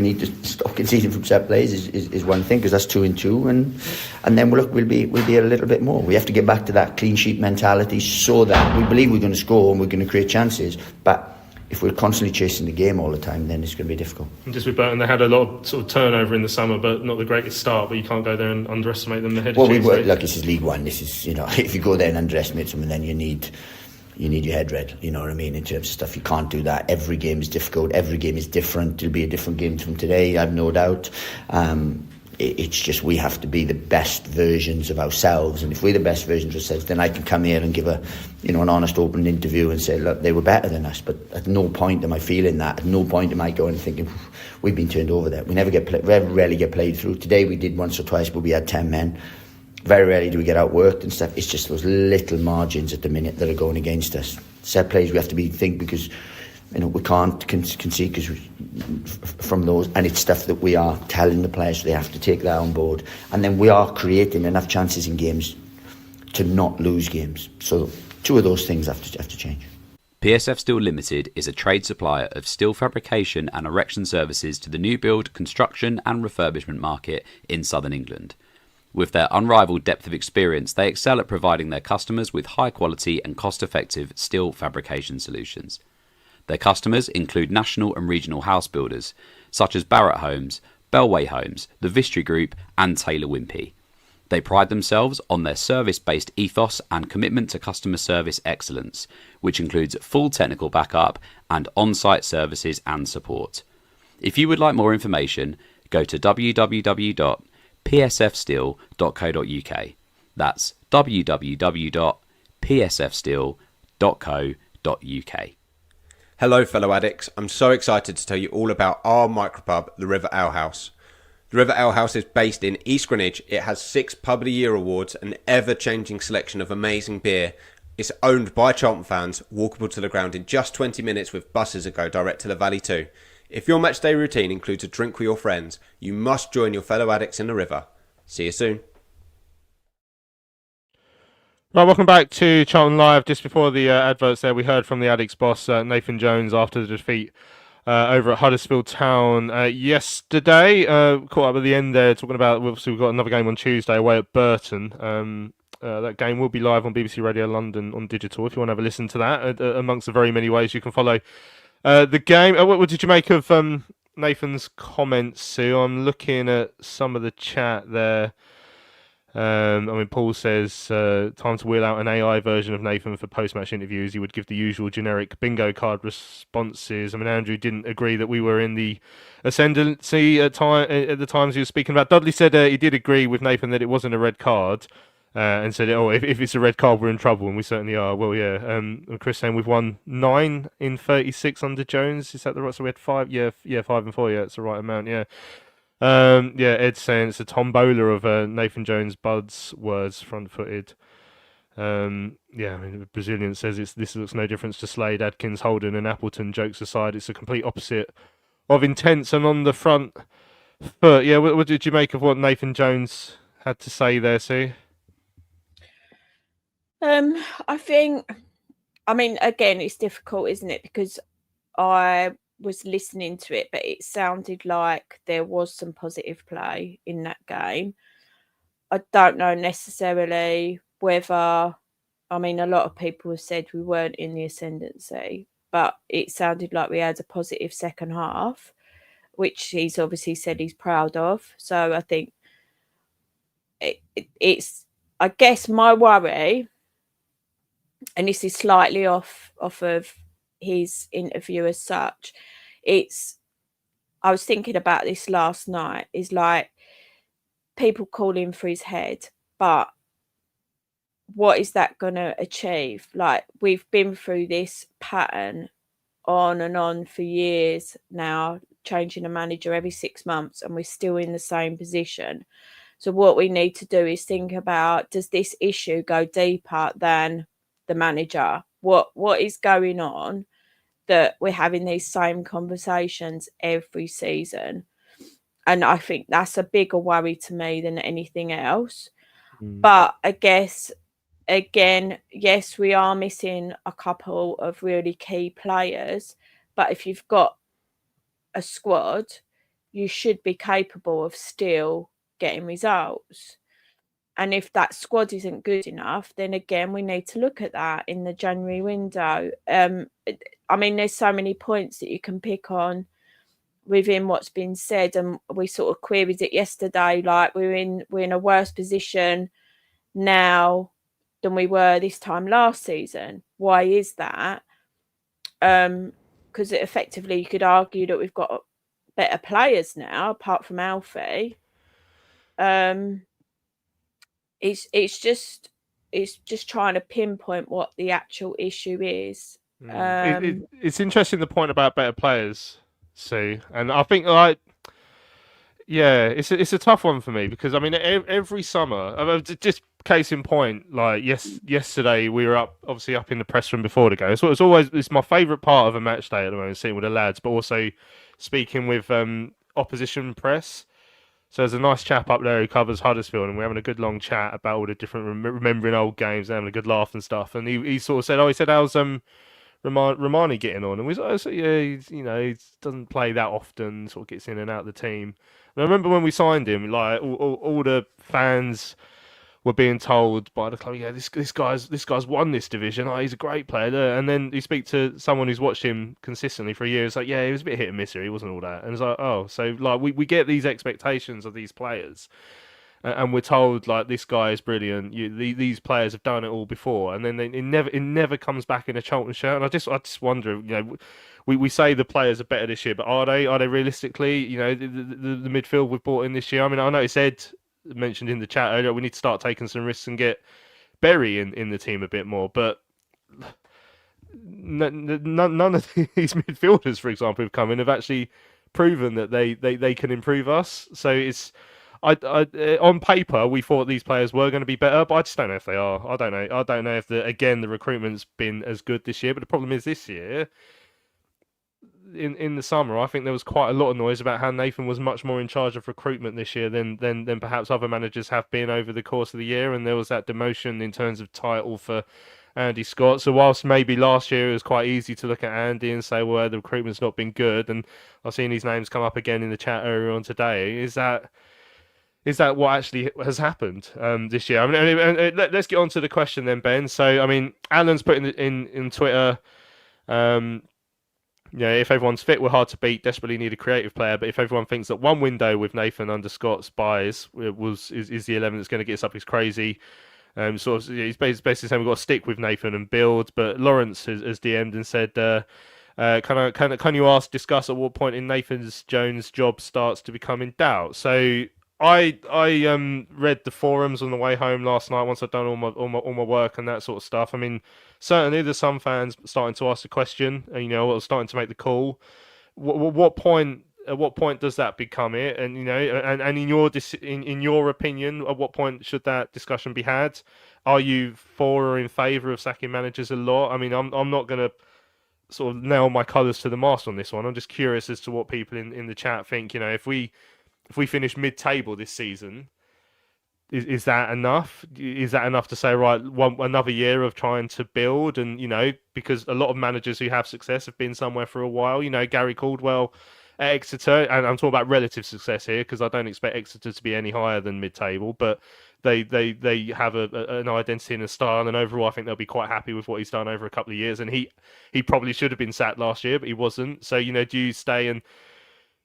need to stop conceding from set plays is one thing, because that's 2 in 2. And then we'll be a little bit more. We have to get back to that clean sheet mentality, so that we believe we're going to score and we're going to create chances. But if we're constantly chasing the game all the time, then it's going to be difficult. And just with Burton, they had a lot of sort of turnover in the summer, but not the greatest start. But you can't go there and underestimate them ahead of Tuesday. Look, this is League One. This is, if you go there and underestimate someone, then you need your head read. You know what I mean? In terms of stuff, you can't do that. Every game is difficult. Every game is different. It'll be a different game from today, I've no doubt. It's just we have to be the best versions of ourselves, and if we're the best versions of ourselves, then I can come here and give an honest, open interview and say, look, they were better than us. But at no point am I feeling that. At no point am I going thinking we've been turned over there. We very rarely get played through. Today we did once or twice, but we had 10 men. Very rarely do we get outworked and stuff. It's just those little margins at the minute that are going against us. Set plays we have to think, because we can't concede from those, and it's stuff that we are telling the players they have to take that on board, and then we are creating enough chances in games to not lose games. So 2 of those things have to change. PSF Steel Limited is a trade supplier of steel fabrication and erection services to the new build, construction and refurbishment market in southern England. With their unrivaled depth of experience, they excel at providing their customers with high quality and cost-effective steel fabrication solutions. Their customers include national and regional house builders, such as Barratt Homes, Bellway Homes, the Vistry Group and Taylor Wimpey. They pride themselves on their service-based ethos and commitment to customer service excellence, which includes full technical backup and on-site services and support. If you would like more information, go to www.psfsteel.co.uk. That's www.psfsteel.co.uk. Hello fellow addicts, I'm so excited to tell you all about our micropub, the River Ale House. The River Ale House is based in East Greenwich. It has 6 Pub of the Year awards, an ever-changing selection of amazing beer. It's owned by Charlton fans, walkable to the ground in just 20 minutes with buses that go direct to the Valley too. If your matchday routine includes a drink with your friends, you must join your fellow addicts in the River. See you soon. Right, welcome back to Charlton Live. Just before the adverts there, we heard from the Addicts boss, Nathan Jones, after the defeat over at Huddersfield Town yesterday. Caught up at the end there, talking about, obviously we've got another game on Tuesday away at Burton. That game will be live on BBC Radio London on digital, if you want to have a listen to that, amongst the very many ways you can follow the game. What did you make of Nathan's comments, Sue? I'm looking at some of the chat there. Paul says, time to wheel out an AI version of Nathan for post-match interviews. He would give the usual generic bingo card responses. Andrew didn't agree that we were in the ascendancy at the times he was speaking about. Dudley said he did agree with Nathan that it wasn't a red card, and said, if it's a red card, we're in trouble, and we certainly are. Well, yeah. And Chris saying we've won 9 in 36 under Jones. Is that the right? So we had 5? Yeah, 5 and 4. Yeah, it's the right amount. Yeah. Ed's saying it's a tombola of Nathan Jones Bud's words, front-footed. Yeah, I mean, the Brazilian says this looks no difference to Slade, Adkins, Holden, and Appleton. Jokes aside, it's a complete opposite of intense and on the front foot. Yeah, what did you make of what Nathan Jones had to say there, Sue? I think, I mean, again, it's difficult, isn't it? Because I was listening to it, but it sounded like there was some positive play in that game. I don't know necessarily whether, I mean, a lot of people have said we weren't in the ascendancy, but it sounded like we had a positive second half, which he's obviously said he's proud of. So I think it's, I guess my worry, and this is slightly off of his interview as such, I was thinking about this last night, is like people calling for his head, but what is that going to achieve? Like, we've been through this pattern on and on for years now, changing a manager every 6 months, and we're still in the same position. So what we need to do is think about, does this issue go deeper than the manager? What is going on that we're having these same conversations every season? And I think that's a bigger worry to me than anything else. But I guess, again, yes, we are missing a couple of really key players, but if you've got a squad, you should be capable of still getting results. And if that squad isn't good enough, then again, we need to look at that in the January window. I mean, there's so many points that you can pick on within what's been said, and we sort of queried it yesterday, like we're in a worse position now than we were this time last season. Why is that? Because effectively you could argue that we've got better players now, apart from Alfie. It's just trying to pinpoint what the actual issue is. It's interesting, the point about better players, Sue, and I think, like, yeah, it's a tough one for me, because I mean, every summer, just case in point, like yesterday we were obviously up in the press room before the game. So it's my favourite part of a match day at the moment, sitting with the lads, but also speaking with opposition press. So there's a nice chap up there who covers Huddersfield, and we're having a good long chat about all the different remembering old games and having a good laugh and stuff. And he sort of said, how's Romani getting on? And we said, yeah, he doesn't play that often, sort of gets in and out of the team. And I remember when we signed him, like all the fans were being told by the club, yeah, this guy's won this division. Oh, he's a great player. And then you speak to someone who's watched him consistently for a year. It's like, yeah, he was a bit hit and miss here. He wasn't all that. And it's like, oh, so like we get these expectations of these players, and we're told, like, this guy is brilliant. These players have done it all before, and then it never comes back in a Charlton shirt. And I just wonder, we say the players are better this year, but are they realistically? The midfield we've brought in this year. I mean, I noticed Ed mentioned in the chat earlier, we need to start taking some risks and get Berry in the team a bit more. But none of these midfielders, for example, who've come in have actually proven that they can improve us. So it's on paper we thought these players were going to be better, but I just don't know if they are. I don't know if the recruitment's been as good this year. But the problem is, this year, in the summer, I think there was quite a lot of noise about how Nathan was much more in charge of recruitment this year than perhaps other managers have been over the course of the year, and there was that demotion in terms of title for Andy Scott. So whilst maybe last year it was quite easy to look at Andy and say, well, the recruitment's not been good, and I've seen these names come up again in the chat earlier on today, is that what actually has happened this year? I mean, let's get on to the question then, Ben. So, I mean, Alan's put in Twitter, if everyone's fit, we're hard to beat, desperately need a creative player. But if everyone thinks that one window with Nathan under Scott's buys is the 11 that's going to get us up, is crazy. He's basically saying we've got to stick with Nathan and build. But Lawrence has DM'd and said, can you discuss at what point in Nathan Jones' job starts to become in doubt? So I read the forums on the way home last night once I'd done all my work and that sort of stuff. I mean, certainly there's some fans starting to ask the question, starting to make the call. At what point does that become it? And and in your opinion, at what point should that discussion be had? are you for or in favour of sacking managers a lot? I mean, I'm not going to sort of nail my colours to the mast on this one. I'm just curious as to what people in the chat think. You know, if we finish mid-table this season, is that enough? Is that enough to say, right, another year of trying to build? And, you know, because a lot of managers who have success have been somewhere for a while. You know, Gary Caldwell at Exeter, and I'm talking about relative success here because I don't expect Exeter to be any higher than mid-table, but they have an identity and a style, and overall I think they'll be quite happy with what he's done over a couple of years. And he probably should have been sacked last year, but he wasn't. So, you know, do you stay and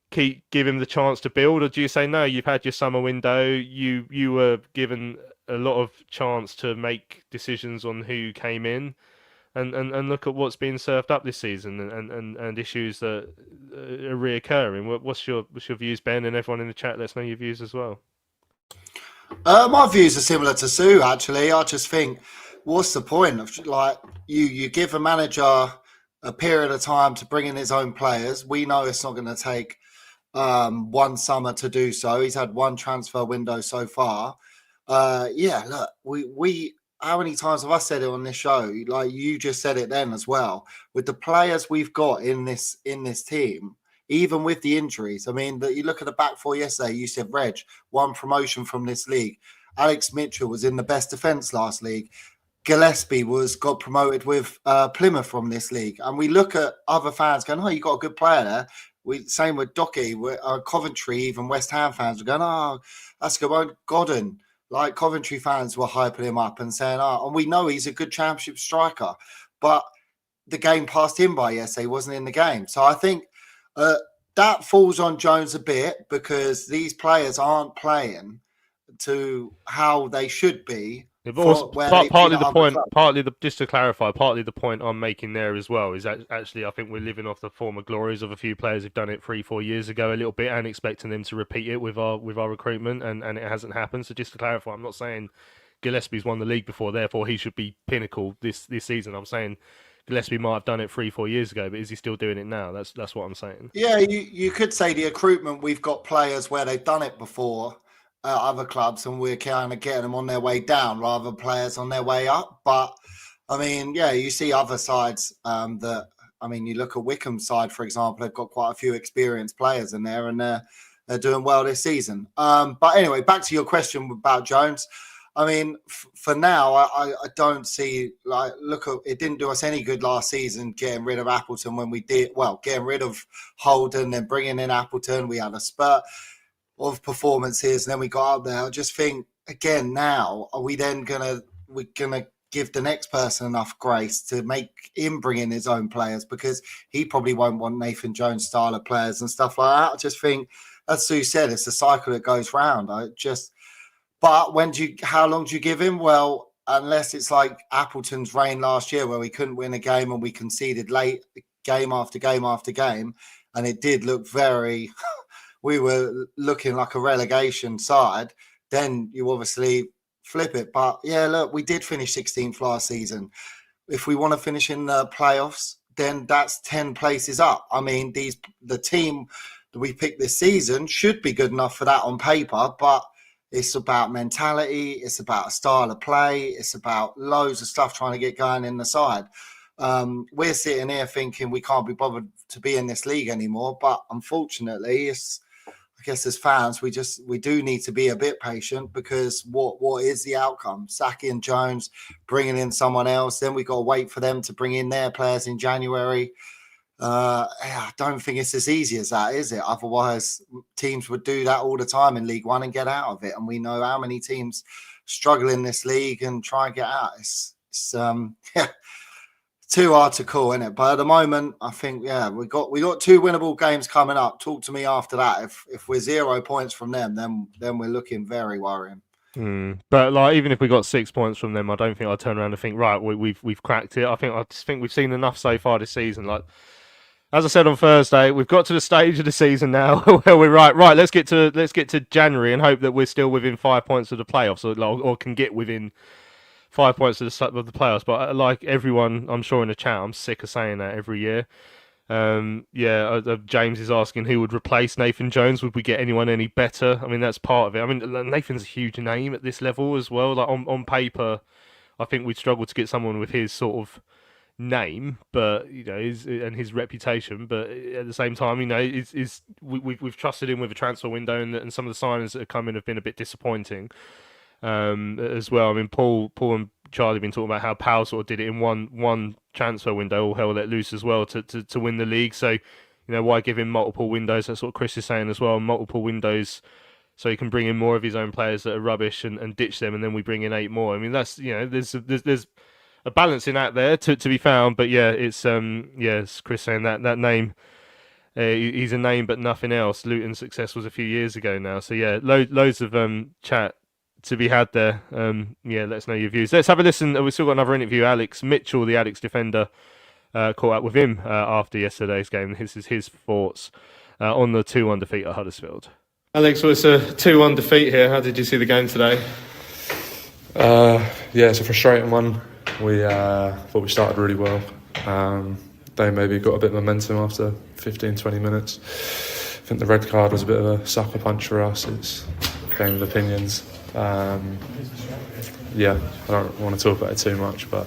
give him the chance to build, or do you say no, you've had your summer window, you were given a lot of chance to make decisions on who came in, and look at what's being served up this season, and issues that are reoccurring? What's your views, Ben, and everyone in the chat? Let's know your views as well. My views are similar to Sue, actually. I just think, what's the point of, like, you give a manager a period of time to bring in his own players. We know it's not going to take one summer to do so. He's had one transfer window so far. Look, we how many times have I said it on this show? Like, you just said it then as well. With the players we've got in this team, even with the injuries, I mean, you look at the back four yesterday. You said Reg, one promotion from this league. Alex Mitchell was in the best defence last league. Gillespie got promoted with Plymouth from this league. And we look at other fans going, oh, you got a good player there. Same with Docky, Coventry, even West Ham fans were going, oh, that's good. Godden, like, Coventry fans were hyping him up and saying, oh, and we know he's a good championship striker. But the game passed him by yesterday. He wasn't in the game. So I think that falls on Jones a bit, because these players aren't playing to how they should be. Yeah, but also, partly just to clarify, partly the point I'm making there as well is that actually I think we're living off the former glories of a few players who've done it 3-4 years ago a little bit, and expecting them to repeat it with our recruitment, and it hasn't happened. So just to clarify, I'm not saying Gillespie's won the league before, therefore he should be pinnacle this season. I'm saying Gillespie might have done it 3-4 years ago, but is he still doing it now? That's what I'm saying. Yeah, you could say the recruitment, we've got players where they've done it before at other clubs, and we're kind of getting them on their way down rather than players on their way up. But I mean, yeah, you see other sides you look at Wycombe's side, for example, they've got quite a few experienced players in there, and they're doing well this season. But anyway, back to your question about Jones. I mean, for now, I don't see, like, look, it didn't do us any good last season getting rid of Appleton when we did, getting rid of Holden and bringing in Appleton. We had a spurt of performances, and then we got up there. I just think, again, now, are we then we're gonna give the next person enough grace to make him bring in his own players, because he probably won't want Nathan Jones style of players and stuff like that. I just think, as Sue said, it's a cycle that goes round. But how long do you give him? Well, unless it's like Appleton's reign last year, where we couldn't win a game and we conceded late, game after game after game, and it did look we were looking like a relegation side, then you obviously flip it. But yeah, look, we did finish 16th last season. If we want to finish in the playoffs, then that's 10 places up. I mean, the team that we picked this season should be good enough for that on paper, but it's about mentality, it's about a style of play, it's about loads of stuff trying to get going in the side. We're sitting here thinking we can't be bothered to be in this league anymore, but unfortunately, I guess as fans, we do need to be a bit patient, because what is the outcome? Sacking Jones, bringing in someone else, then we got to wait for them to bring in their players in January. I don't think it's as easy as that, is it? Otherwise, teams would do that all the time in League One and get out of it. And we know how many teams struggle in this league and try and get out. It's too hard to call, isn't it? But at the moment, I think, yeah, we got 2 winnable games coming up. Talk to me after that. If we're 0 points from them, then we're looking very worrying. But like, even if we got 6 points from them, I don't think I'd turn around and think, right, we've cracked it. I just think we've seen enough so far this season. Like, as I said on Thursday, we've got to the stage of the season now where we're right. Let's get to January and hope that we're still within 5 points of the playoffs, or can get within 5 points of the playoffs. But like everyone, I'm sure in the chat, I'm sick of saying that every year. James is asking who would replace Nathan Jones. Would we get anyone any better? I mean, that's part of it. I mean, Nathan's a huge name at this level as well. Like on paper, I think we'd struggle to get someone with his sort of name, but his reputation. But at the same time, we've trusted him with a transfer window, and some of the signings that have come in have been a bit disappointing as well. I mean, Paul and Charlie have been talking about how Powell sort of did it in one transfer window, all hell let loose as well to win the league. So, why give him multiple windows? That's what Chris is saying as well. Multiple windows, so he can bring in more of his own players that are rubbish and ditch them, and then we bring in 8 more. I mean, that's there's a balancing act there to be found. But yeah, it's Chris saying that name. He's a name, but nothing else. Luton's success was a few years ago now. So yeah, loads of chat to be had there. Let us know your views. Let's have a listen. We've still got another interview. Alex Mitchell, the Ajax defender, caught up with him after yesterday's game. This is his thoughts on the 2-1 defeat at Huddersfield. Alex, well, it's a 2-1 defeat here. How did you see the game today? It's a frustrating one. We thought we started really well. They maybe got a bit of momentum after 15-20 minutes. I think the red card was a bit of a sucker punch for us. It's a game of opinions. I don't want to talk about it too much, but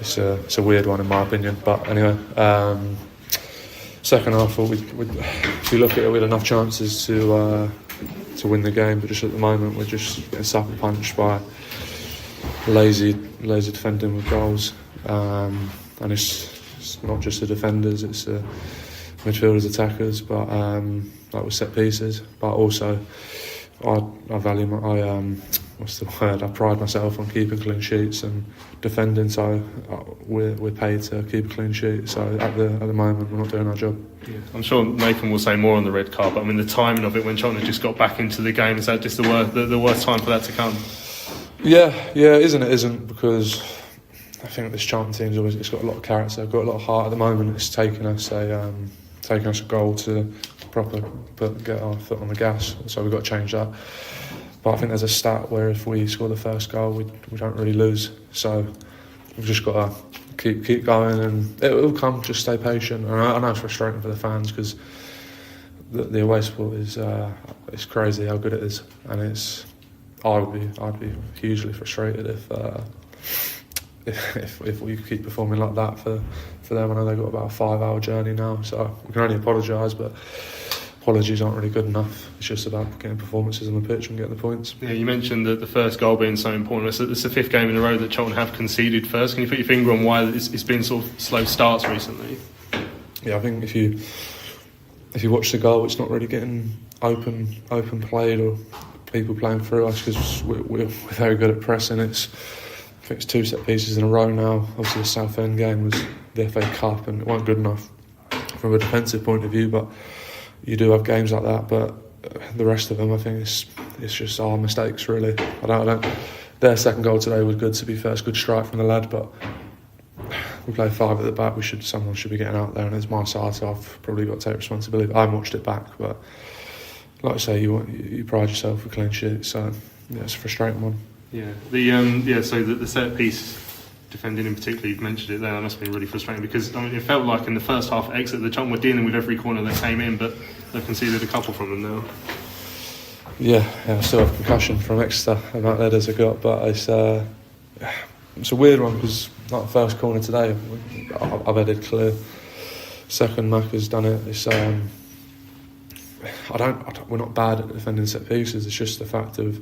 it's a weird one in my opinion. But anyway, second half, if you look at it, we had enough chances to win the game, but just at the moment we're just getting sucker punched by lazy defending with goals, and it's not just the defenders, it's the midfielders, attackers, but like with set pieces. But also, I pride myself on keeping clean sheets and defending. So we're paid to keep a clean sheet. So at the moment, we're not doing our job. Yeah. I'm sure Nathan will say more on the red card, but I mean the timing of it when Charlton just got back into the game, is that just the worst time for that to come? Yeah, it isn't. It isn't, because I think this Charlton team's always got a lot of character, got a lot of heart. At the moment, it's taken us a goal to get our foot on the gas. So we've got to change that. But I think there's a stat where if we score the first goal, we don't really lose. So we've just got to keep going, and it will come. Just stay patient. And I know it's frustrating for the fans, because the away support is it's crazy how good it is, and I'd be hugely frustrated if we keep performing like that for them. I know they've got about a 5-hour journey now, so we can only apologise, but apologies aren't really good enough. It's just about getting performances on the pitch and getting the points. Yeah, you mentioned the first goal being so important. It's the 5th game in a row that Charlton have conceded first. Can you put your finger on why it's been sort of slow starts recently? Yeah, I think if you watch the goal, it's not really getting open played or people playing through us, because we're very good at pressing. I think it's 2 set pieces in a row now. Obviously the Southend game was the FA Cup and it wasn't good enough from a defensive point of view, but you do have games like that. But the rest of them, I think it's just our mistakes really. I don't. Their second goal today was good, to be fair. It's a good strike from the lad, but we play 5 at the back. Someone should be getting out there, and it's my side, so I've probably got to take responsibility. I haven't watched it back, but like I say, you pride yourself for clean sheets, so yeah, it's a frustrating one. Yeah, so the set piece defending in particular, you've mentioned it there. That must have been really frustrating, because I mean, it felt like in the first half exit, the Charlton were dealing with every corner that came in, but they've conceded a couple from them now. Yeah, I still have concussion from Exeter, the amount of headers I got, but it's a weird one, because like the first corner today, I've headed clear. Second, Mac has done it. It's we're not bad at defending set pieces. It's just the fact of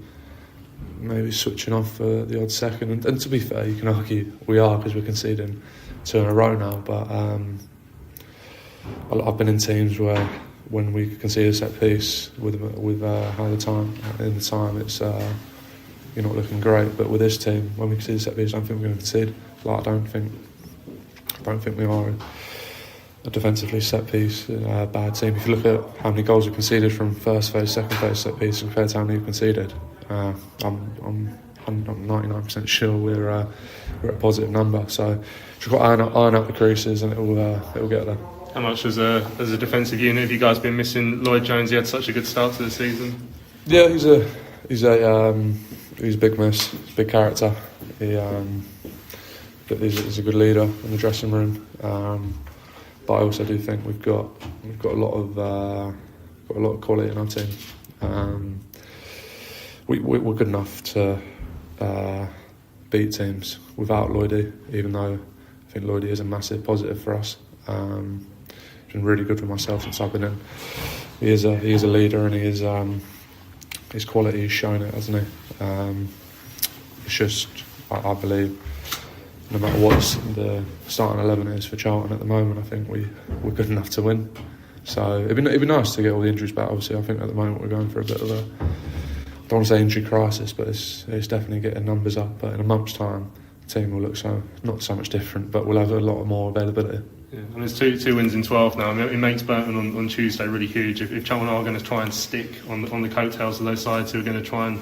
maybe switching off for the odd second. And to be fair, you can argue we are, because we're conceding 2 in a row now. But I've been in teams where when we concede a set piece with how the time it's you're not looking great. But with this team, when we concede a set piece, I don't think we're going to concede. Like, I don't think we are a defensively set piece bad team. If you look at how many goals we conceded from first phase, second phase set piece compared to how many we conceded, I'm 99% sure we're at a positive number. So we've got to iron out the creases, and it will get there. How much as a defensive unit have you guys been missing Lloyd Jones? He had such a good start to the season. Yeah, he's a big miss, big character. He's a good leader in the dressing room. But I also do think we've got a lot of quality in our team. We're good enough to beat teams without Lloydie, even though I think Lloydie is a massive positive for us. It's been really good for myself since I've been in. He is a leader, and his quality has shown it, hasn't he? It's just, I believe, no matter what the starting 11 is for Charlton at the moment, I think we're good enough to win. So it'd be nice to get all the injuries back. Obviously, I think at the moment we're going for a bit of a, I don't want to say injury crisis, but it's definitely getting numbers up. But in a month's time, the team will look not so much different, but we'll have a lot more availability. Yeah, and there's two wins in 12 now. I mean, it makes Burton on Tuesday really huge. If Charlton are going to try and stick on the coattails of those sides who are going to try and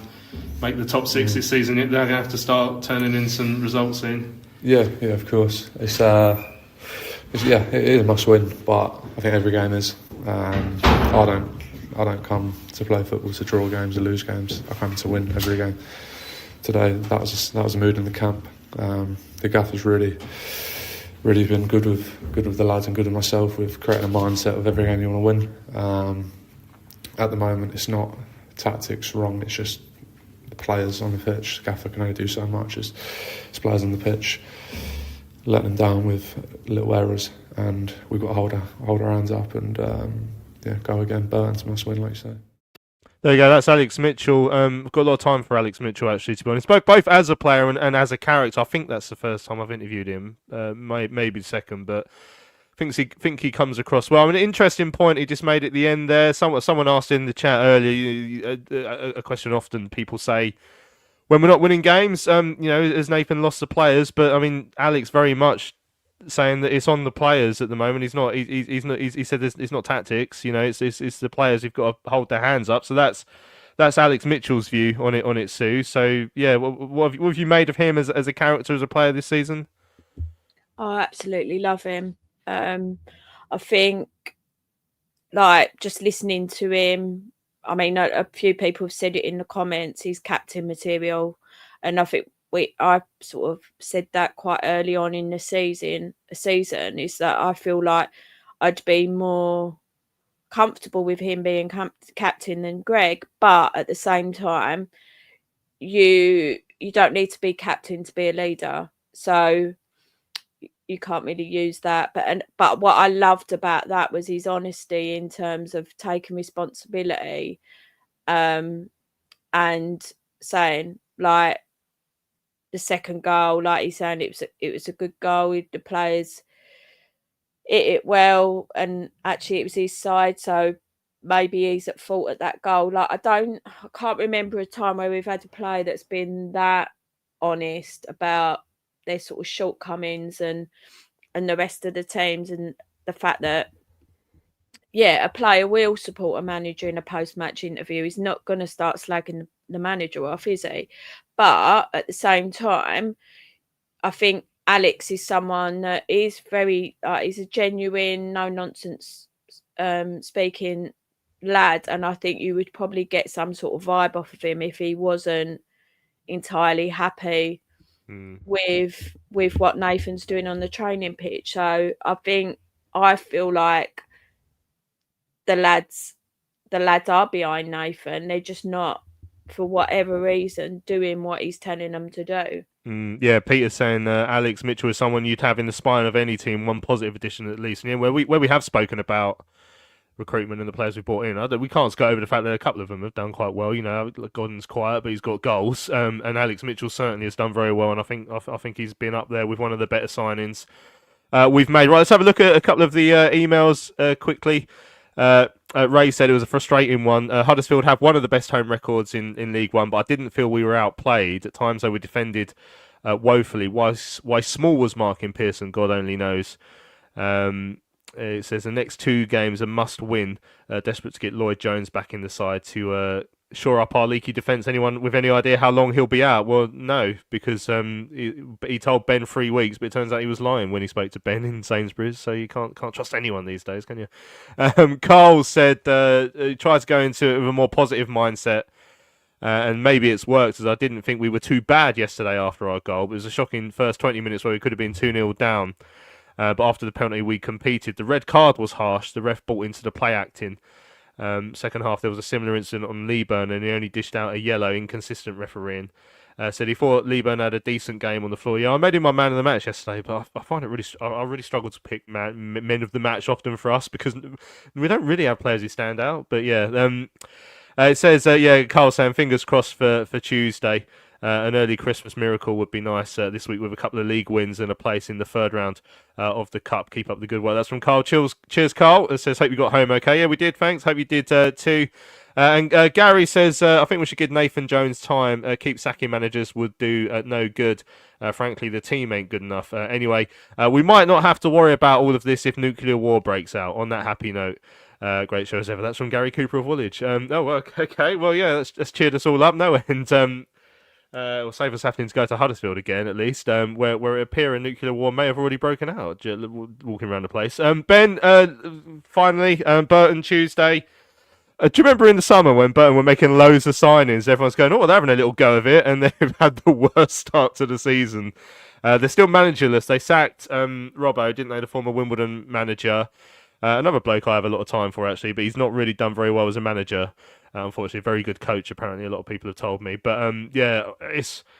make the top 6 this season, they're going to have to start turning in some results soon. Yeah, of course. It is a must-win, but I think every game is. I don't come to play football to draw games or lose games. I come to win every game. Today, that was a mood in the camp. The gaffer's really been good with the lads and good with myself. We've created a mindset of every game you want to win. At the moment, it's not tactics wrong. It's just the players on the pitch. The gaffer can only do so much as players on the pitch, letting them down with little errors, and we've got to hold our hands up and go again. Burton's must win, like you say. There you go, that's Alex Mitchell. I've got a lot of time for Alex Mitchell, actually, to be honest. Both as a player and as a character. I think that's the first time I've interviewed him. Maybe the second, but I think he comes across well. I mean, an interesting point he just made at the end there. Someone asked in the chat earlier, a question often people say, when we're not winning games, has Nathan lost the players? But, I mean, Alex very much saying that it's on the players at the moment. He's not. He said it's not tactics. It's the players who've got to hold their hands up. So that's Alex Mitchell's view on it, Sue. So yeah, what have you made of him as a character, as a player this season? I absolutely love him. I think, like, just listening to him. I mean, a few people have said it in the comments. He's captain material, and I think I sort of said that quite early on in the season. Is that I feel like I'd be more comfortable with him being captain than Greg, but at the same time, you don't need to be captain to be a leader, so you can't really use that. But what I loved about that was his honesty in terms of taking responsibility, and saying, like, the second goal, like he's saying, it was a good goal. The players hit it well, and actually it was his side, so maybe he's at fault at that goal. Like, I can't remember a time where we've had a player that's been that honest about their sort of shortcomings and the rest of the teams, and the fact that a player will support a manager in a post-match interview. He's not going to start slagging the manager off, is he? But at the same time, I think Alex is someone that is very, he's a genuine, no-nonsense speaking lad, and I think you would probably get some sort of vibe off of him if he wasn't entirely happy with what Nathan's doing on the training pitch. So I feel like the lads are behind Nathan. They're just not, for whatever reason, doing what he's telling them to do. Yeah, Peter's saying Alex Mitchell is someone you'd have in the spine of any team, one positive addition at least. And where we have spoken about recruitment and the players we brought in, we can't go over the fact that a couple of them have done quite well. Gordon's quiet, but he's got goals, and Alex Mitchell certainly has done very well. And I think he's been up there with one of the better signings we've made. Right, let's have a look at a couple of the emails quickly. Ray said it was a frustrating one. Huddersfield have one of the best home records in League One, but I didn't feel we were outplayed. At times they were defended woefully. Why Small was marking Pearson, God only knows. It says the next 2 games are must win. Desperate to get Lloyd Jones back in the side to shore up our leaky defence. Anyone with any idea how long he'll be out? Well, no, because he told Ben 3 weeks, but it turns out he was lying when he spoke to Ben in Sainsbury's. So you can't trust anyone these days, can you? Carl said he tried to go into it with a more positive mindset, and maybe it's worked, as I didn't think we were too bad yesterday after our goal. It was a shocking first 20 minutes where we could have been 2-0 down. But after the penalty, we competed. The red card was harsh. The ref bought into the play acting. Second half, there was a similar incident on Leeburn, and he only dished out a yellow, inconsistent refereeing. Said he thought Lieberman had a decent game on the floor. Yeah, I made him my man of the match yesterday, but I find it really, I really struggle to pick men of the match often for us because we don't really have players who stand out. But yeah, it says, yeah, Carl saying fingers crossed for Tuesday. An early Christmas miracle would be nice this week with a couple of league wins and a place in the third round of the Cup. Keep up the good work. That's from Carl. Cheers, Carl. It says, hope you got home okay. Yeah, we did. Thanks. Hope you did too. And Gary says, I think we should give Nathan Jones time. Keep sacking managers would do no good. Frankly, the team ain't good enough. Anyway, we might not have to worry about all of this if nuclear war breaks out. On that happy note. Great show as ever. That's from Gary Cooper of Woolwich. Okay. Well, yeah, that's cheered us all up. No, and will save us having to go to Huddersfield again, at least, where it appears a nuclear war may have already broken out. Walking around the place. Ben, finally, Burton Tuesday. Do you remember in the summer when Burton were making loads of signings? Everyone's going, oh, they're having a little go of it, and they've had the worst start to the season. They're still managerless. They sacked Robbo, didn't they, the former Wimbledon manager? Another bloke I have a lot of time for, actually, but he's not really done very well as a manager. Unfortunately, a very good coach. Apparently, a lot of people have told me. But yeah,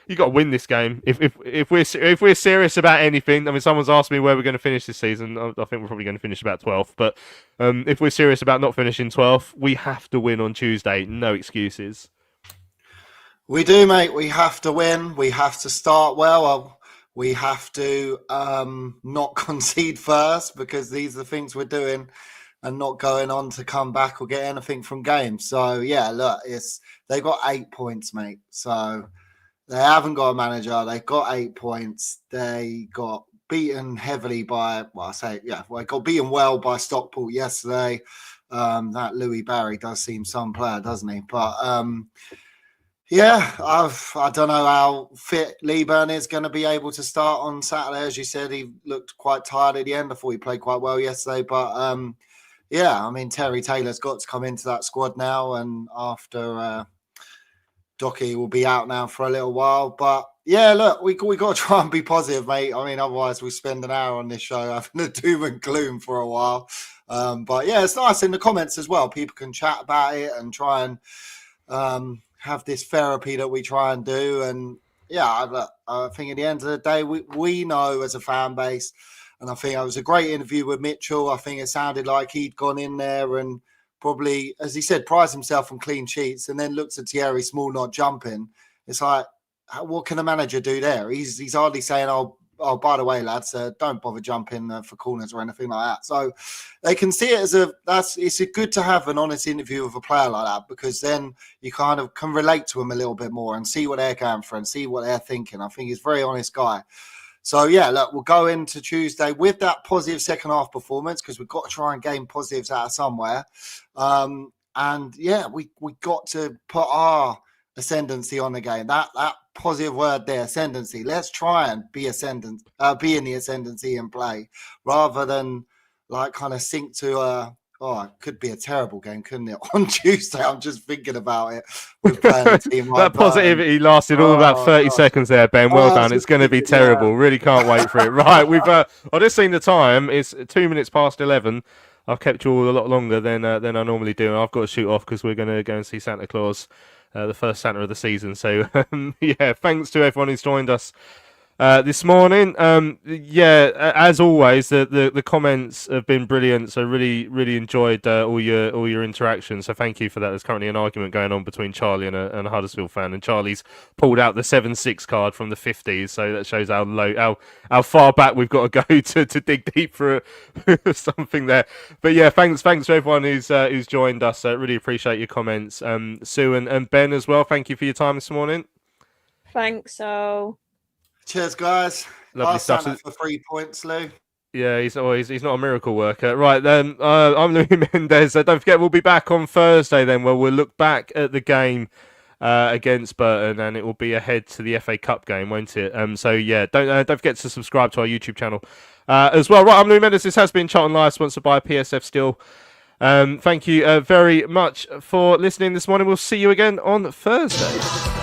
you got to win this game. If we're serious about anything, I mean, someone's asked me where we're going to finish this season. I think we're probably going to finish about 12th. But if we're serious about not finishing 12th, we have to win on Tuesday. No excuses. We do, mate. We have to win. We have to start well. We have to not concede first because these are the things we're doing. And not going on to come back or get anything from games. So yeah, look, they got 8 points, mate. So they haven't got a manager. They got 8 points. They got beaten heavily by they got beaten well by Stockport yesterday. That Louis Barry does seem some player, doesn't he? But yeah, I don't know how fit Lieberman is going to be able to start on Saturday. As you said, he looked quite tired at the end. I thought he played quite well yesterday, but yeah, I mean, Terry Taylor's got to come into that squad now, and after Docky will be out now for a little while. But yeah, look, we got to try and be positive, mate. I mean, otherwise we spend an hour on this show having a doom and gloom for a while. But yeah, it's nice in the comments as well. People can chat about it and try and have this therapy that we try and do. And yeah, I think at the end of the day, we know as a fan base. And I think it was a great interview with Mitchell. I think it sounded like he'd gone in there and probably, as he said, prized himself on clean sheets and then looked at Thierry Small not jumping. It's like, what can a manager do there? He's hardly saying, oh, by the way, lads, don't bother jumping for corners or anything like that. So they can see it as it's good to have an honest interview with a player like that because then you kind of can relate to him a little bit more and see what they're going for and see what they're thinking. I think he's a very honest guy. So, yeah, look, we'll go into Tuesday with that positive second half performance because we've got to try and gain positives out of somewhere. And, yeah, we got to put our ascendancy on the game. That positive word there, ascendancy. Let's try and be in the ascendancy and play rather than, like, kind of sink to it could be a terrible game, couldn't it? On Tuesday, I'm just thinking about it. That positivity lasted all about 30 seconds there, Ben. Well done. It's going to be terrible. Yeah. Really can't wait for it. Right, we've I've just seen the time. It's 2 minutes past 11. I've kept you all a lot longer than I normally do. I've got to shoot off because we're going to go and see Santa Claus, the first Santa of the season. So, yeah, thanks to everyone who's joined us this morning. Yeah, as always, the comments have been brilliant. So really enjoyed all your interactions. So thank you for that. There's currently an argument going on between Charlie and a Huddersfield fan, and Charlie's pulled out the 7-6 card from the 50s. So that shows how far back we've got to go to dig deep for something there. But yeah, thanks to everyone who's joined us. Really appreciate your comments. Sue and Ben as well. Thank you for your time this morning. Thanks, all. Cheers, guys. Lovely stuff. For 3 points, Lou. Yeah, he's not a miracle worker. Right, then, I'm Louis Mendez. Don't forget, we'll be back on Thursday then, where we'll look back at the game against Burton, and it will be ahead to the FA Cup game, won't it? So, yeah, don't forget to subscribe to our YouTube channel as well. Right, I'm Louis Mendez. This has been Charlton Live, sponsored by PSF Steel. Thank you very much for listening this morning. We'll see you again on Thursday.